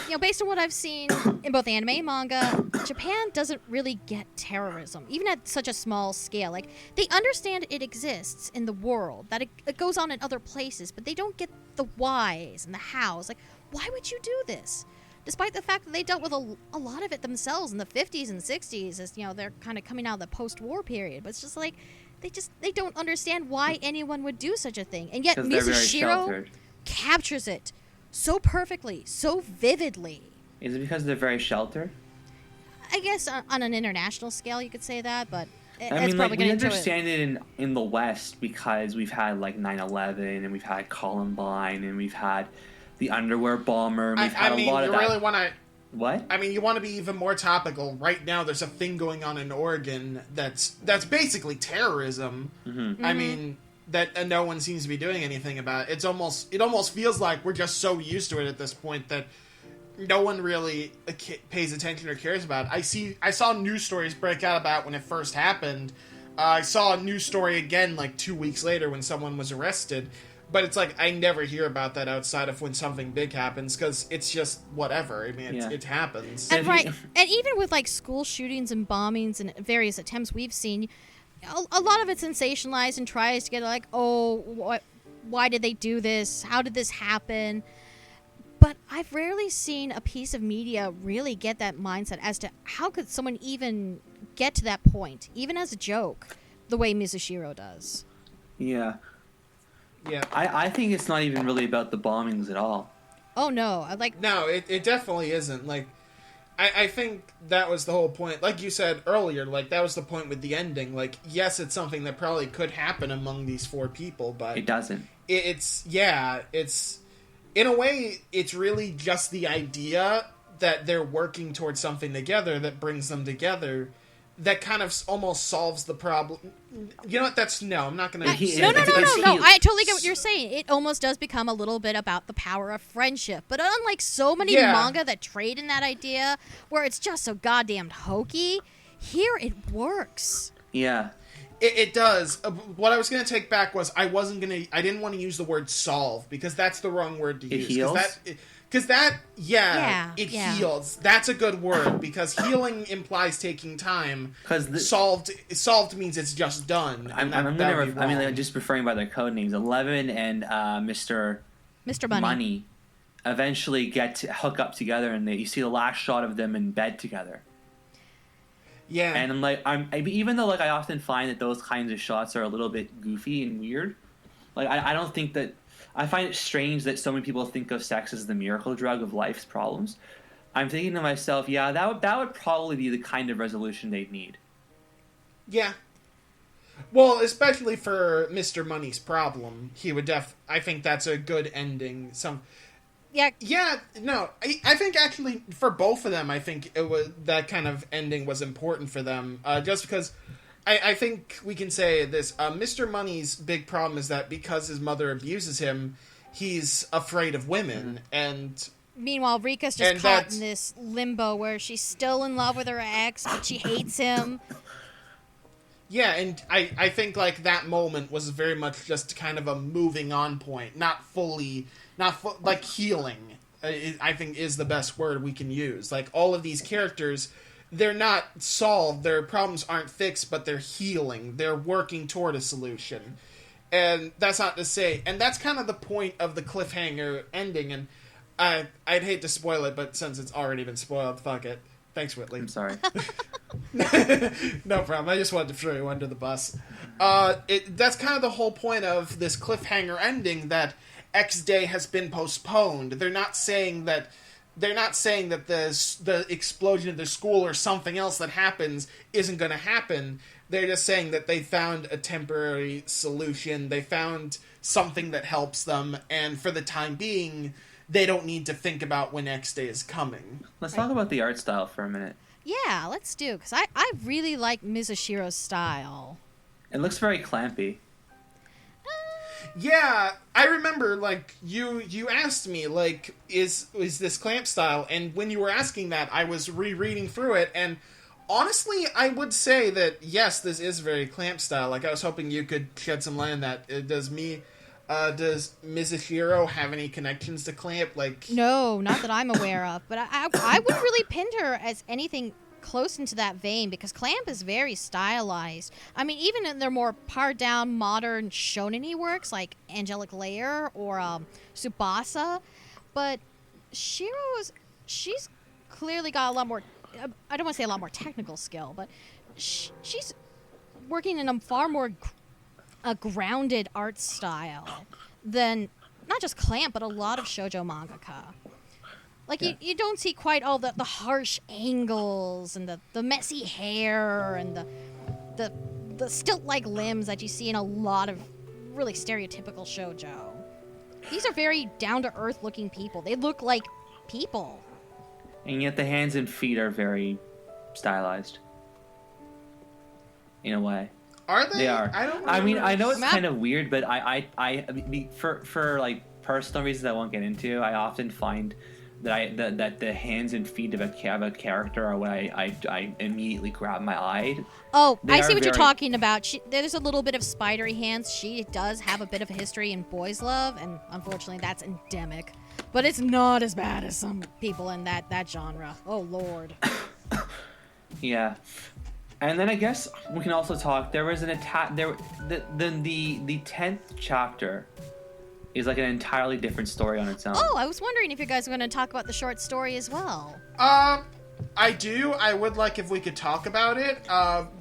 you know, based on what I've seen in both anime and manga, Japan doesn't really get terrorism, even at such a small scale. Like, they understand it exists in the world, that it goes on in other places, but they don't get the whys and the hows. Like, why would you do this? Despite the fact that they dealt with a lot of it themselves in the 50s and 60s, as, you know, they're kind of coming out of the post-war period. But it's just like, they don't understand why anyone would do such a thing. And yet Mizushiro captures it so perfectly, so vividly. Is it because they're very sheltered? I guess on an international scale you could say that, but I mean, like, we understand it in the West because we've had, like, 9/11, and we've had Columbine, and we've had the underwear bomber, and we've had a lot of that. Really want to... What? I mean, you want to be even more topical. Right now, there's a thing going on in Oregon that's basically terrorism. Mm-hmm. I mean... that no one seems to be doing anything about it. It almost feels like we're just so used to it at this point that no one really pays attention or cares about it. I saw news stories break out about when it first happened. I saw a news story again like 2 weeks later when someone was arrested. But it's like I never hear about that outside of when something big happens, because it's just whatever. I mean, it happens. And right, and even with like school shootings and bombings and various attempts we've seen, a lot of it's sensationalized and tries to get like, oh, why did they do this? How did this happen? But I've rarely seen a piece of media really get that mindset as to how could someone even get to that point, even as a joke, the way Mizushiro does. Yeah. Yeah. I think it's not even really about the bombings at all. Oh, no. No, it definitely isn't. Like, I think that was the whole point. Like you said earlier, like, that was the point with the ending. Like, yes, it's something that probably could happen among these four people, but... It doesn't. It's... In a way, it's really just the idea that they're working towards something together that brings them together that kind of almost solves the problem. You know what? No, I'm not going to... No. I totally get what you're saying. It almost does become a little bit about the power of friendship. But unlike so many manga that trade in that idea, where it's just so goddamn hokey, here it works. Yeah. It does. What I was going to take back was I didn't want to use the word solve, because that's the wrong word to use. It heals? It heals. That's a good word, because healing implies taking time. Solved means it's just done. Just referring by their code names, 11 and Mr. Money eventually hook up together, and you see the last shot of them in bed together. Yeah. And even though I often find that those kinds of shots are a little bit goofy and weird, I don't think that. I find it strange that so many people think of sex as the miracle drug of life's problems. I'm thinking to myself, yeah, that would probably be the kind of resolution they'd need. Yeah. Well, especially for Mr. Money's problem, he would I think that's a good ending. Yeah, no, I think actually for both of them, I think that kind of ending was important for them, just because I think we can say this. Mr. Money's big problem is that because his mother abuses him, he's afraid of women, and... Meanwhile, Rika's just caught in this limbo where she's still in love with her ex, but she hates him. Yeah, and I think, that moment was very much just kind of a moving on point, not fully like healing. I think is the best word we can use. Like all of these characters, they're not solved. Their problems aren't fixed, but they're healing. They're working toward a solution. And that's not to say, and that's kind of the point of the cliffhanger ending. And I'd hate to spoil it, but since it's already been spoiled, fuck it. Thanks, Whitley. I'm sorry. No problem. I just wanted to throw you under the bus. That's kind of the whole point of this cliffhanger ending, that X Day has been postponed. They're not saying that the explosion of the school or something else that happens isn't going to happen. They're just saying that they found a temporary solution. They found something that helps them, and for the time being, they don't need to think about when X Day is coming. Let's talk about the art style for a minute. Yeah, let's do, because I really like Mizushiro's style. It looks very clampy. Yeah, I remember, like, you asked me, like, is this clamp style? And when you were asking that, I was rereading through it, and honestly, I would say that, yes, this is very clamp style. Like, I was hoping you could shed some light on that. Does Mizushiro have any connections to clamp? Like, No, not that I'm aware of, but I would really pin her as anything close into that vein, because Clamp is very stylized. I mean, even in their more pared down modern shonen-y works like Angelic Layer or Tsubasa, but she's clearly got a lot more, I don't want to say a lot more technical skill, but she's working in a far more a grounded art style than not just Clamp, but a lot of shoujo mangaka. Like, yeah. you don't see quite all the harsh angles and the messy hair and the stilt-like limbs that you see in a lot of really stereotypical shoujo. These are very down-to-earth looking people. They look like people. And yet the hands and feet are very stylized. In a way. Are they? They are. I don't I mean, I know it's Matt? kind of weird, but I for like personal reasons I won't get into, I often find that the hands and feet of a character are what I immediately grab my eye. Oh, They I see are what you're very- talking about. There's a little bit of spidery hands. She does have a bit of a history in boys' love, and unfortunately that's endemic. But it's not as bad as some people in that genre. Oh, Lord. Yeah. And then I guess we can also talk. There was an attack. The 10th chapter is like an entirely different story on its own. Oh, I was wondering if you guys were going to talk about the short story as well. I do. I would like if we could talk about it,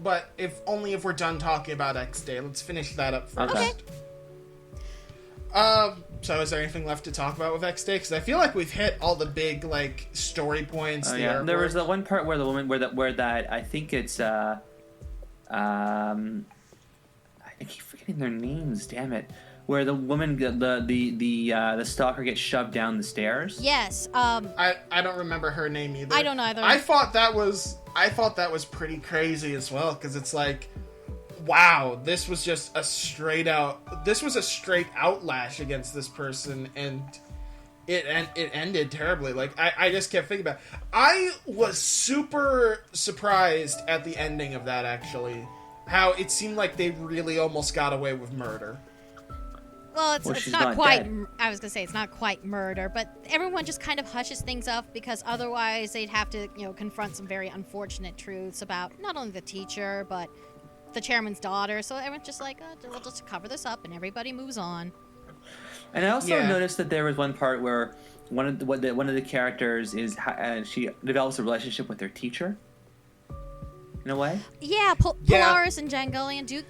but only if we're done talking about X Day. Let's finish that up first. Okay. So is there anything left to talk about with X Day? Because I feel like we've hit all the big, like, story points. Yeah. There was the one part where the woman, where that I think it's I keep forgetting their names. Damn it. Where the woman, the stalker gets shoved down the stairs. Yes. I don't remember her name either. I don't either. I thought that was pretty crazy as well, because it's like, wow, this was just a straight out outlash against this person, and it ended terribly. Like, I just kept thinking about it. I was super surprised at the ending of that, actually. How it seemed like they really almost got away with murder. Well, it's she's not not quite. dead. I was gonna say it's not quite murder, but everyone just kind of hushes things up because otherwise they'd have to, confront some very unfortunate truths about not only the teacher but the chairman's daughter. So everyone's just like, we'll just cover this up, and everybody moves on. And I also Yeah. noticed that there was one part where one of the characters is she develops a relationship with their teacher. In a way. Yeah, Yeah. Polaris and Jangolian do.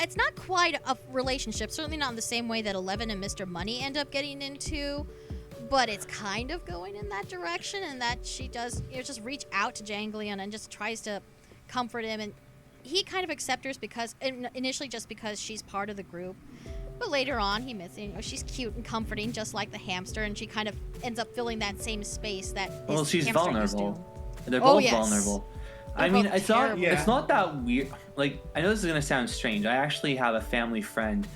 It's not quite a relationship, certainly not in the same way that Eleven and Mr. Money end up getting into, but it's kind of going in that direction, and that she does just reach out to Jangolian and just tries to comfort him, and he kind of accepts her because initially just because she's part of the group, but later on he admits she's cute and comforting just like the hamster, and she kind of ends up filling that same space that Well, his she's hamster used to. vulnerable. They're Oh, both yes. vulnerable. They're I mean, both it's not. terrible. Yeah. It's not that weird. Like, I know this is gonna sound strange. I actually have a family friend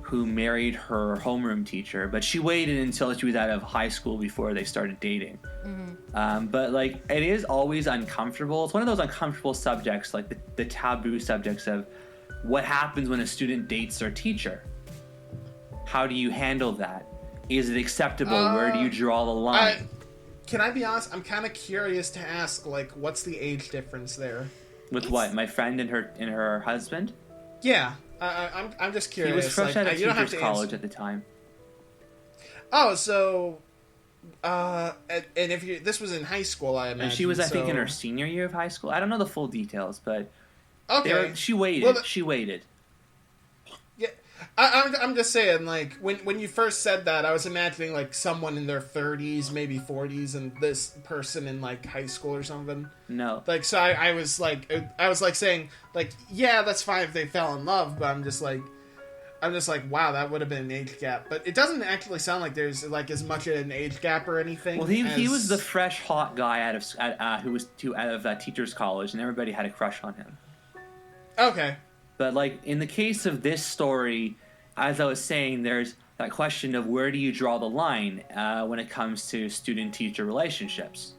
who married her homeroom teacher, but she waited until she was out of high school before they started dating. Mm-hmm. But like, it is always uncomfortable. It's one of those uncomfortable subjects, like the taboo subjects of what happens when a student dates their teacher. How do you handle that? Is it acceptable? Where do you draw the line? Can I be honest? I'm kind of curious to ask, like, what's the age difference there? With what? My friend and her husband? Yeah, I'm just curious. He was fresh out of you don't have teachers to college answer. at the time. Oh, so, and if this was in high school, I imagine. And she was, I think, in her so- senior year of high school. I don't know the full details, but Okay. she waited. Well, she waited. Yeah, I'm just saying, like, when you first said that, I was imagining, like, someone in their 30s, maybe 40s, and this person in, like, high school or something. No. Like, so I was like saying, like, yeah, that's fine if they fell in love, but I'm just like, wow, that would have been an age gap. But it doesn't actually sound like there's, like, as much of an age gap or anything. Well, he was the fresh, hot guy out of teachers college, and everybody had a crush on him. Okay. But, like, in the case of this story, as I was saying, there's that question of where do you draw the line when it comes to student-teacher relationships.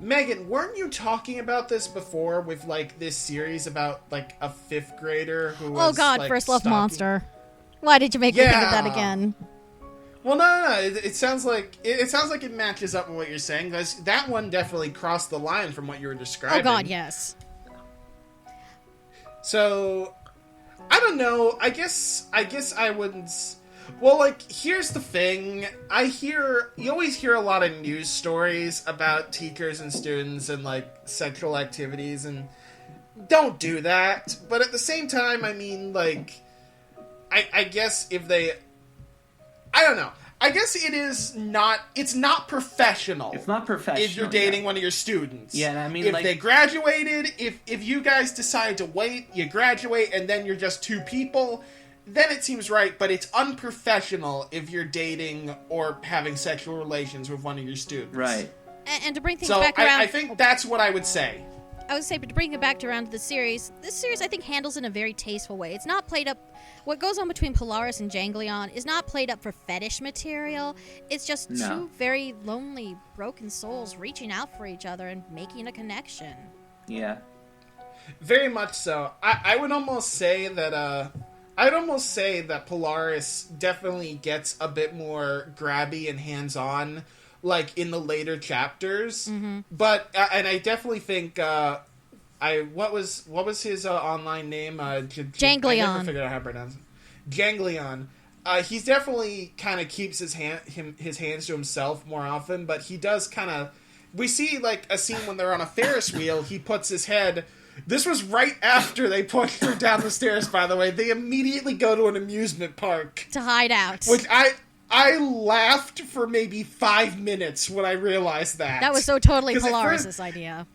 Megan, weren't you talking about this before with, like, this series about, like, a 5th grader who was, Oh God, like, First Love stalking- Monster. Why did you make me think of that Yeah. again? Well, no. It sounds like it matches up with what you're saying. Because that one definitely crossed the line from what you were describing. Oh God, yes. So, I don't know. I guess I wouldn't. Well, like, here's the thing. You always hear a lot of news stories about teachers and students and, like, sexual activities, and don't do that. But at the same time, I mean, like, I guess if they, I don't know. I guess it's not professional. It's not professional. If you're dating one of your students. Yeah, I mean, if like, they graduated, if you guys decide to wait, you graduate, and then you're just two people, then it seems right, but it's unprofessional if you're dating or having sexual relations with one of your students. Right. And to bring things So back around, I think that's what I would say. I would say, but to bring it back around to the series, this series I think handles in a very tasteful way. It's not played up. What goes on between Polaris and Ganglion is not played up for fetish material. It's just two very lonely, broken souls reaching out for each other and making a connection. Yeah. Very much so. I would almost say that. I'd almost say that Polaris definitely gets a bit more grabby and hands-on, like, in the later chapters. Mm-hmm. But and I definitely think what was his online name? Janglion. I never figured out how to pronounce it. Janglion. He's definitely kind of keeps his hands to himself more often, but he does kind of. We see, like, a scene when they're on a Ferris wheel. He puts his head. This was right after they pushed her down the stairs, by the way. They immediately go to an amusement park To hide out. which I laughed for maybe 5 minutes when I realized that. That was so totally 'Cause at Polaris' idea.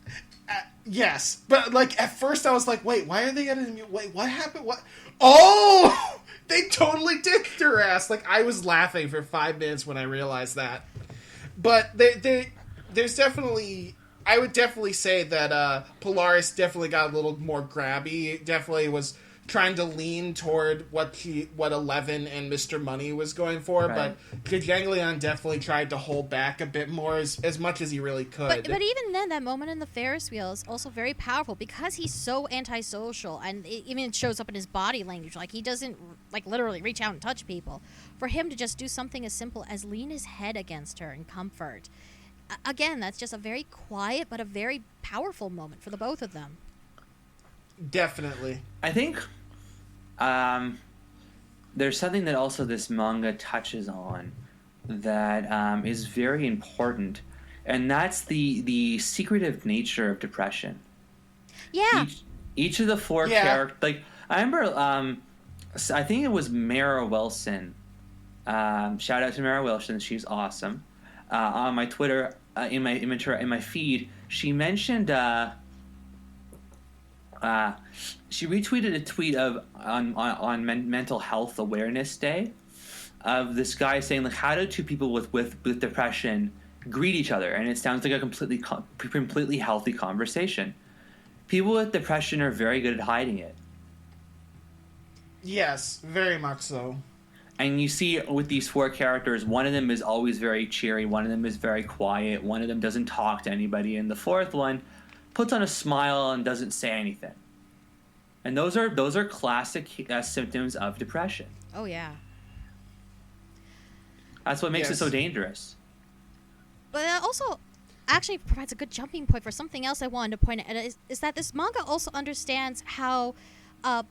Yes, but, like, at first I was like, wait, why are they getting... Wait, what happened? What? Oh! They totally dicked her ass. Like, I was laughing for 5 minutes when I realized that. But there's definitely... I would definitely say that Polaris definitely got a little more grabby. Definitely was trying to lean toward what Eleven and Mr. Money was going for, Right. but Janglion definitely tried to hold back a bit more as much as he really could. But even then, that moment in the Ferris wheel is also very powerful because he's so antisocial, and it even shows up in his body language. Like, he doesn't, like, literally reach out and touch people. For him to just do something as simple as lean his head against her in comfort. Again, that's just a very quiet but a very powerful moment for the both of them. Definitely. I think there's something that also this manga touches on that is very important, and that's the secretive nature of depression. Yeah. Each of the four characters, like, I remember, I think it was Mara Wilson. Shout out to Mara Wilson, she's awesome. On my Twitter, in my feed, she mentioned. She retweeted a tweet on Mental Health Awareness Day of this guy saying, like, how do two people with depression greet each other? And it sounds like a completely healthy conversation. People with depression are very good at hiding it. Yes, very much so. And you see with these four characters, one of them is always very cheery, one of them is very quiet, one of them doesn't talk to anybody, and the fourth one puts on a smile and doesn't say anything. And those are classic symptoms of depression. Oh, yeah. That's what makes it Yes. so dangerous. But it also actually provides a good jumping point for something else I wanted to point out is that this manga also understands how, I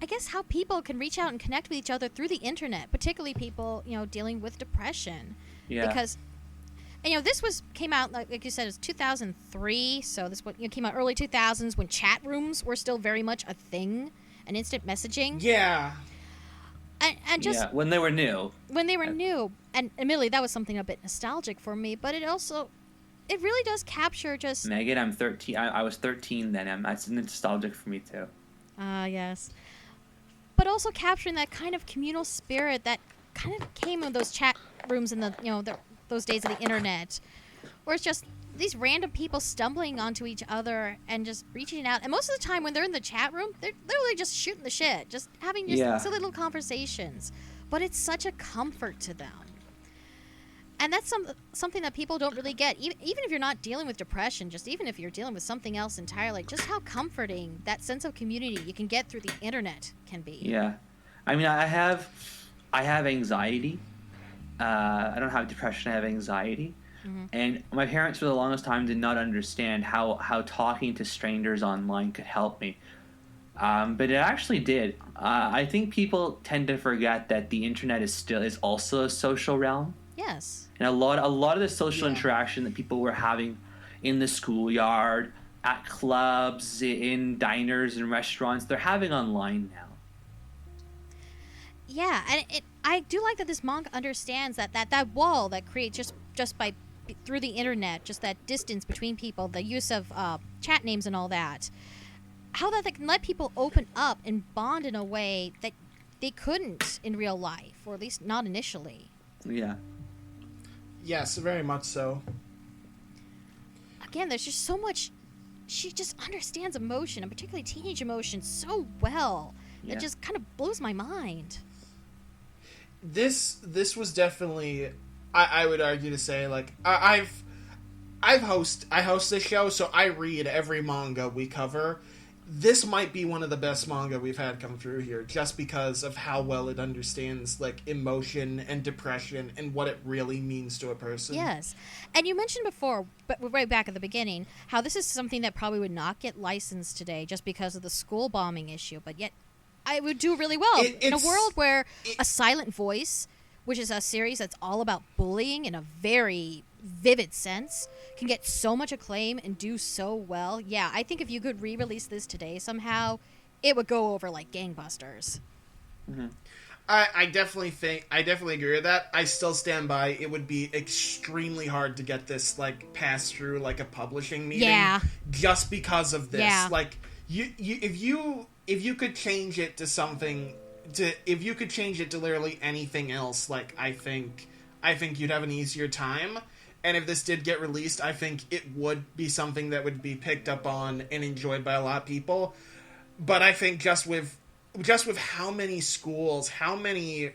guess, how people can reach out and connect with each other through the internet, particularly people, dealing with depression. Yeah. Because, this came out, like you said, it was 2003, so this came out early 2000s when chat rooms were still very much a thing, and instant messaging. Yeah. And just yeah, when they were new. when they were new, and admittedly that was something a bit nostalgic for me, but it really does capture just Megan, I'm 13. I was 13 then. That's nostalgic for me too. yes, but also capturing that kind of communal spirit that kind of came in those chat rooms in those days of the internet, where it's just these random people stumbling onto each other and just reaching out. And most of the time when they're in the chat room, they're literally just shooting the shit, just having just silly little conversations. But it's such a comfort to them. And that's something that people don't really get. Even if you're not dealing with depression, just even if you're dealing with something else entirely, just how comforting that sense of community you can get through the internet can be. Yeah. I mean, I have anxiety. I don't have depression. I have anxiety. Mm-hmm. And my parents for the longest time did not understand how talking to strangers online could help me. But it actually did. I think people tend to forget that the internet is also a social realm. Yes. And a lot of the social interaction that people were having in the schoolyard, at clubs, in diners and restaurants, they're having online now. Yeah, and I do like that this manga understands that wall that creates just by through the internet, just that distance between people, the use of chat names and all that, how that can let people open up and bond in a way that they couldn't in real life, or at least not initially. Yeah. Yes, very much so. Again, there's just so much. She just understands emotion, and particularly teenage emotion, so well. Yeah. It just kind of blows my mind. This was definitely, I would argue to say, like, I host this show, so I read every manga we cover. This might be one of the best manga we've had come through here, just because of how well it understands, like, emotion and depression and what it really means to a person. Yes. And you mentioned before, but right back at the beginning, how this is something that probably would not get licensed today just because of the school bombing issue, but yet I would do really well in a world where A Silent Voice, which is a series that's all about bullying in a very vivid sense, can get so much acclaim and do so well. Yeah, I think if you could re-release this today somehow, it would go over like gangbusters. Mm-hmm. I definitely agree with that. I still stand by it would be extremely hard to get this, like, passed through, like, a publishing meeting. Yeah. Just because of this. Yeah. Like, if you could change it to something, if you could change it to literally anything else, like, I think you'd have an easier time. And if this did get released, I think it would be something that would be picked up on and enjoyed by a lot of people. But I think just with how many schools, how many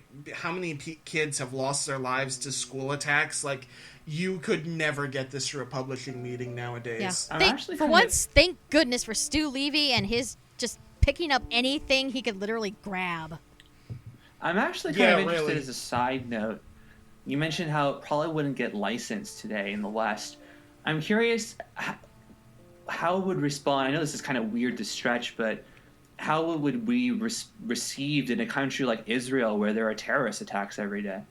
kids have lost their lives to school attacks, like, you could never get this through a publishing meeting nowadays. Yeah. Thank goodness for Stu Levy and his just picking up anything he could literally grab. I'm actually kind of interested as a side note. You mentioned how it probably wouldn't get licensed today in the West. I'm curious how it would respond. I know this is kind of weird to stretch, but how would we received in a country like Israel where there are terrorist attacks every day?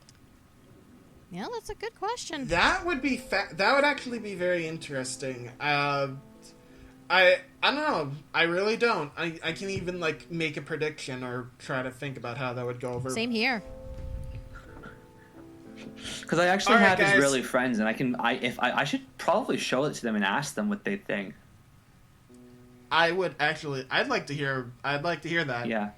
Yeah, that's a good question. That would be that would actually be very interesting. I don't know. I really don't. I can't even, like, make a prediction or try to think about how that would go over. Same here. Because I actually have guys. Israeli friends, and I should probably show it to them and ask them what they think. I'd like to hear that. Yeah.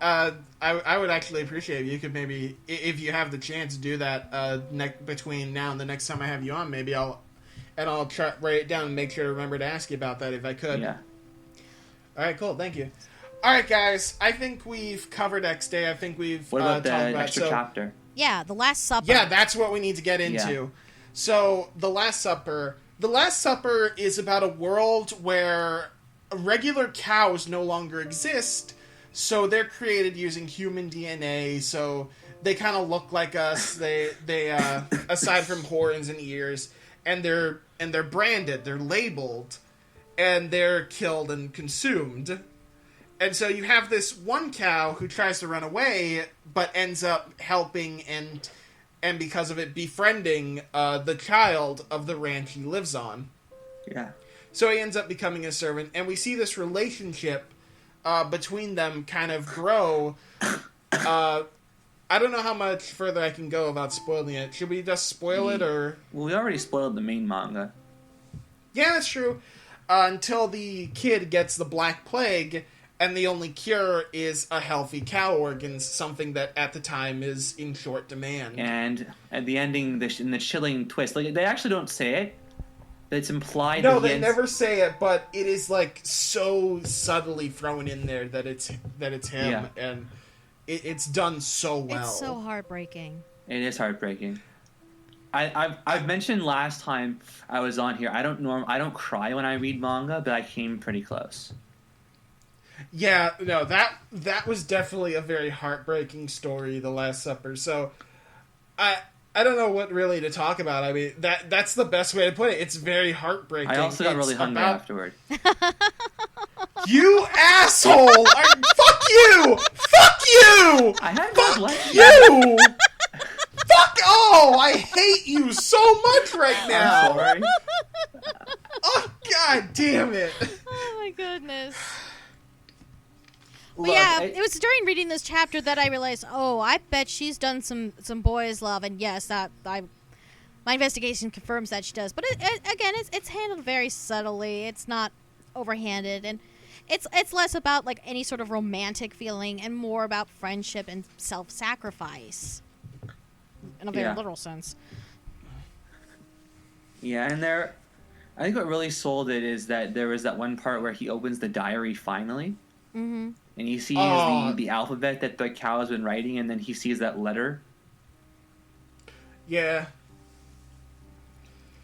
I would actually appreciate it. You could maybe, if you have the chance, do that between now and the next time I have you on. Maybe I'll try write it down and make sure to remember to ask you about that if I could. Yeah. All right, cool. Thank you. All right, guys. I think we've covered X Day. I think we've What about the talked about extra chapter? Yeah, The Last Supper. Yeah, that's what we need to get into. Yeah. So, The Last Supper. The Last Supper is about a world where regular cows no longer exist, so they're created using human DNA, so they kind of look like us. They aside from horns and ears, and they're branded, they're labeled, and they're killed and consumed. And so you have this one cow who tries to run away, but ends up helping and because of it, befriending the child of the ranch he lives on. Yeah. So he ends up becoming a servant, and we see this relationship between them kind of grow. I don't know how much further I can go without spoiling it. Should we just spoil it, or...? Well, we already spoiled the main manga. Yeah, that's true. Until the kid gets the Black Plague, and the only cure is a healthy cow organ, something that at the time is in short demand. And at the ending, in the chilling twist, like they actually don't say it, but it's implied. No, that they never say it, but it is like so subtly thrown in there that it's him, and it's done so well. It's so heartbreaking. It is heartbreaking. I've mentioned last time I was on here. I don't cry when I read manga, but I came pretty close. Yeah, no, that was definitely a very heartbreaking story, The Last Supper. So, I don't know what really to talk about. I mean, that's the best way to put it. It's very heartbreaking. I also got really hungry afterward. You asshole! Fuck you! Fuck you! I had fuck you! Fuck! Oh, I hate you so much right now. I'm sorry. Oh, god damn it! Oh my goodness. Look, But yeah, it was during reading this chapter that I realized, oh, I bet she's done some boys' love, and yes, my investigation confirms that she does. But again, it's handled very subtly. It's not overhanded, and it's less about like any sort of romantic feeling and more about friendship and self-sacrifice in a very literal sense. Yeah, and I think what really sold it is that there was that one part where he opens the diary finally. Mm-hmm. And he sees the alphabet that the cow has been writing, and then he sees that letter. Yeah.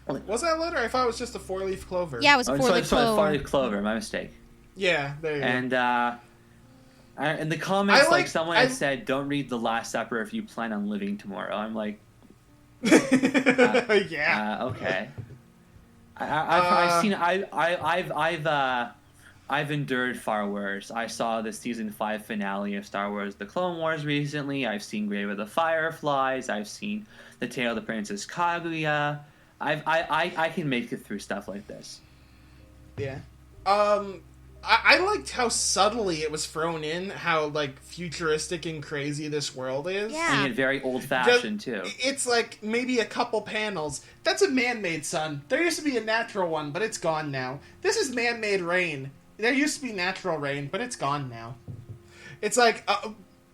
Was that a letter? I thought it was just a 4-leaf clover. Yeah, it was a 4-leaf clover. 4-leaf clover, my mistake. Yeah, there you go. And in the comments, someone had said, "Don't read The Last Supper if you plan on living tomorrow." I'm like, yeah. Okay. I've endured far worse. I saw the season 5 finale of Star Wars: The Clone Wars recently. I've seen Grave of the Fireflies. I've seen The Tale of the Princess Kaguya. I can make it through stuff like this. Yeah. I liked how subtly it was thrown in, how like futuristic and crazy this world is. Yeah. And very old-fashioned too. It's like maybe a couple panels. That's a man-made sun. There used to be a natural one, but it's gone now. This is man-made rain. There used to be natural rain, but it's gone now. It's like,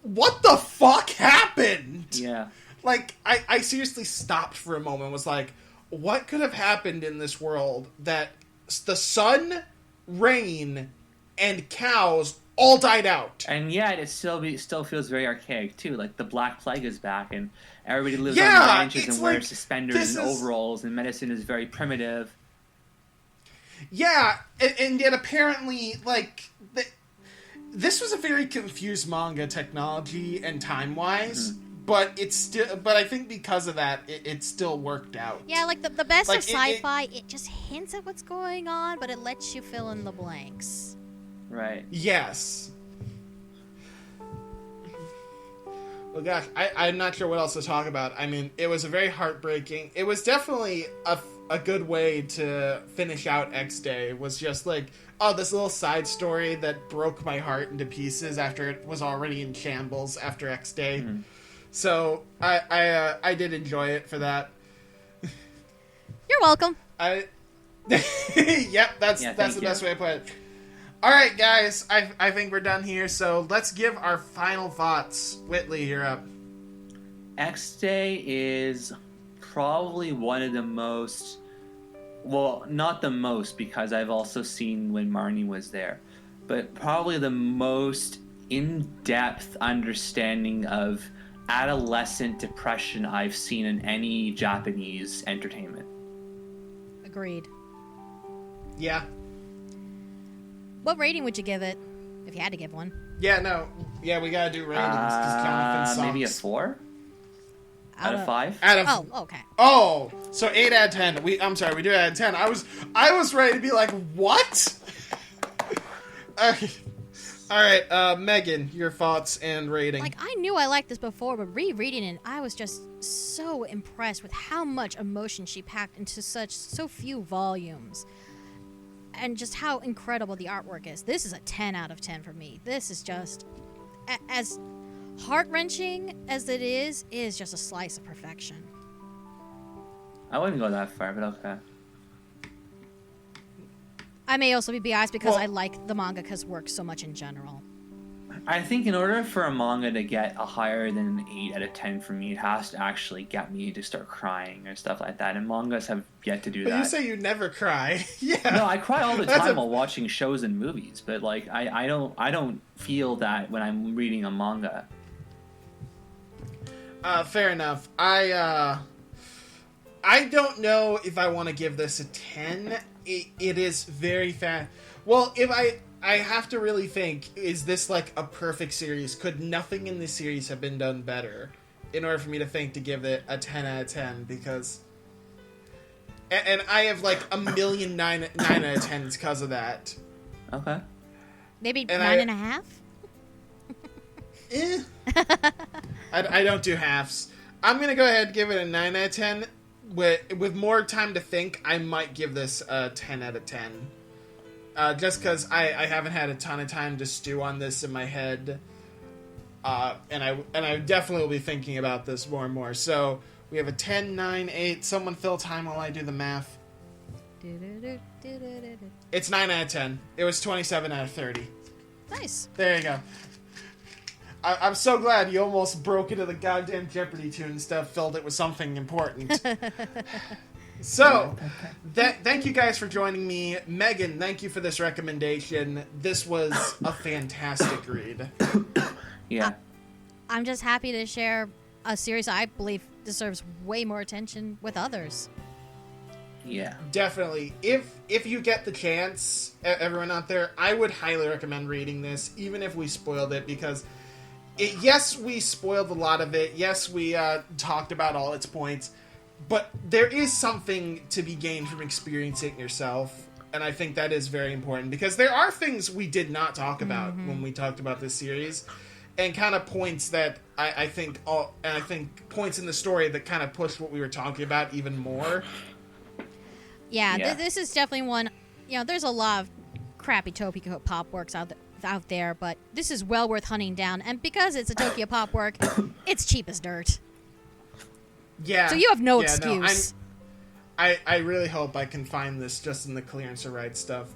what the fuck happened? Yeah. Like, I seriously stopped for a moment and was like, what could have happened in this world that the sun, rain, and cows all died out? And yet, it still feels very archaic, too. Like, the Black Plague is back, and everybody lives on the ranches and wears suspenders and overalls, and medicine is very primitive. Yeah, and yet apparently, like, this was a very confused manga technology and time-wise, but I think because of that, it still worked out. Yeah, like, the best of sci-fi, it just hints at what's going on, but it lets you fill in the blanks. Right. Yes. Well, gosh, I'm not sure what else to talk about. I mean, it was a very heartbreaking... It was definitely a good way to finish out X Day. It was just like, oh, this little side story that broke my heart into pieces after it was already in shambles after X Day. Mm-hmm. So, I did enjoy it for that. You're welcome. Yep, that's the best way to put it. Alright, guys, I think we're done here, so let's give our final thoughts. Whitley, you're up. X Day is probably one of the most... Well, not the most, because I've also seen when Marnie was there, but probably the most in-depth understanding of adolescent depression I've seen in any Japanese entertainment. Agreed. Yeah. What rating would you give it, if you had to give one? Yeah, we gotta do ratings, because Jonathan sucks. Maybe a 4? Out of 5? Out of Oh, okay. Oh, so 8 out of 10. I'm sorry, we do out of 10. I was ready to be like, what? Okay. All right, Megan, your thoughts and rating. Like, I knew I liked this before, but rereading it, I was just so impressed with how much emotion she packed into so few volumes. And just how incredible the artwork is. This is a 10 out of 10 for me. This is just, as heart-wrenching as it is just a slice of perfection. I wouldn't go that far, but okay. I may also be biased because I like the manga because it works so much in general. I think in order for a manga to get a higher than an 8 out of 10 for me, it has to actually get me to start crying or stuff like that. And mangas have yet to do that. But you say you never cry. Yeah. No, I cry all the time while watching shows and movies. But like, I don't feel that when I'm reading a manga. Fair enough. I don't know if I want to give this a 10. It is very fast. Well, if I have to really think, is this like a perfect series? Could nothing in this series have been done better in order for me to think to give it a 10 out of 10? Because... And I have like a million 9 out of 10s because of that. Okay. Maybe 9.5? I don't do halves. I'm going to go ahead and give it a 9 out of 10. With more time to think, I might give this a 10 out of 10. Just because I haven't had a ton of time to stew on this in my head. And I definitely will be thinking about this more and more. So we have a 10, 9, 8. Someone fill time while I do the math. It's 9 out of 10. It was 27 out of 30. Nice. There you go. I'm so glad you almost broke into the goddamn Jeopardy tune and stuff, filled it with something important. So, thank you guys for joining me. Megan, thank you for this recommendation. This was a fantastic read. Yeah. I'm just happy to share a series I believe deserves way more attention with others. Yeah. Definitely. If you get the chance, everyone out there, I would highly recommend reading this, even if we spoiled it, because... yes, we spoiled a lot of it. Yes, we talked about all its points. But there is something to be gained from experiencing it yourself. And I think that is very important. Because there are things we did not talk about when we talked about this series. And kind of points that I think points in the story that kind of push what we were talking about even more. Yeah. This is definitely one... You know, there's a lot of crappy Tokyo Pop works out there, but this is well worth hunting down, and because it's a Tokyo Pop work, it's cheap as dirt. Yeah. So you have no excuse. No, I really hope I can find this just in the clearance or right stuff.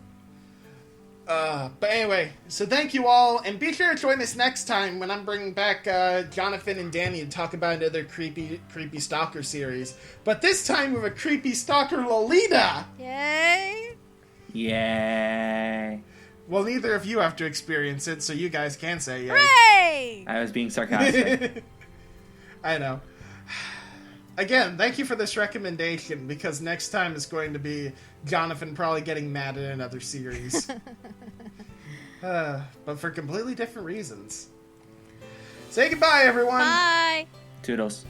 But anyway, so thank you all, and be sure to join us next time when I'm bringing back Jonathan and Danny to talk about another creepy stalker series. But this time with a creepy stalker Lolita! Yay! Yay! Well, neither of you have to experience it, so you guys can say yay. Hooray! I was being sarcastic. I know. Again, thank you for this recommendation, because next time is going to be Jonathan probably getting mad at another series. But for completely different reasons. Say goodbye, everyone! Bye! Toodles.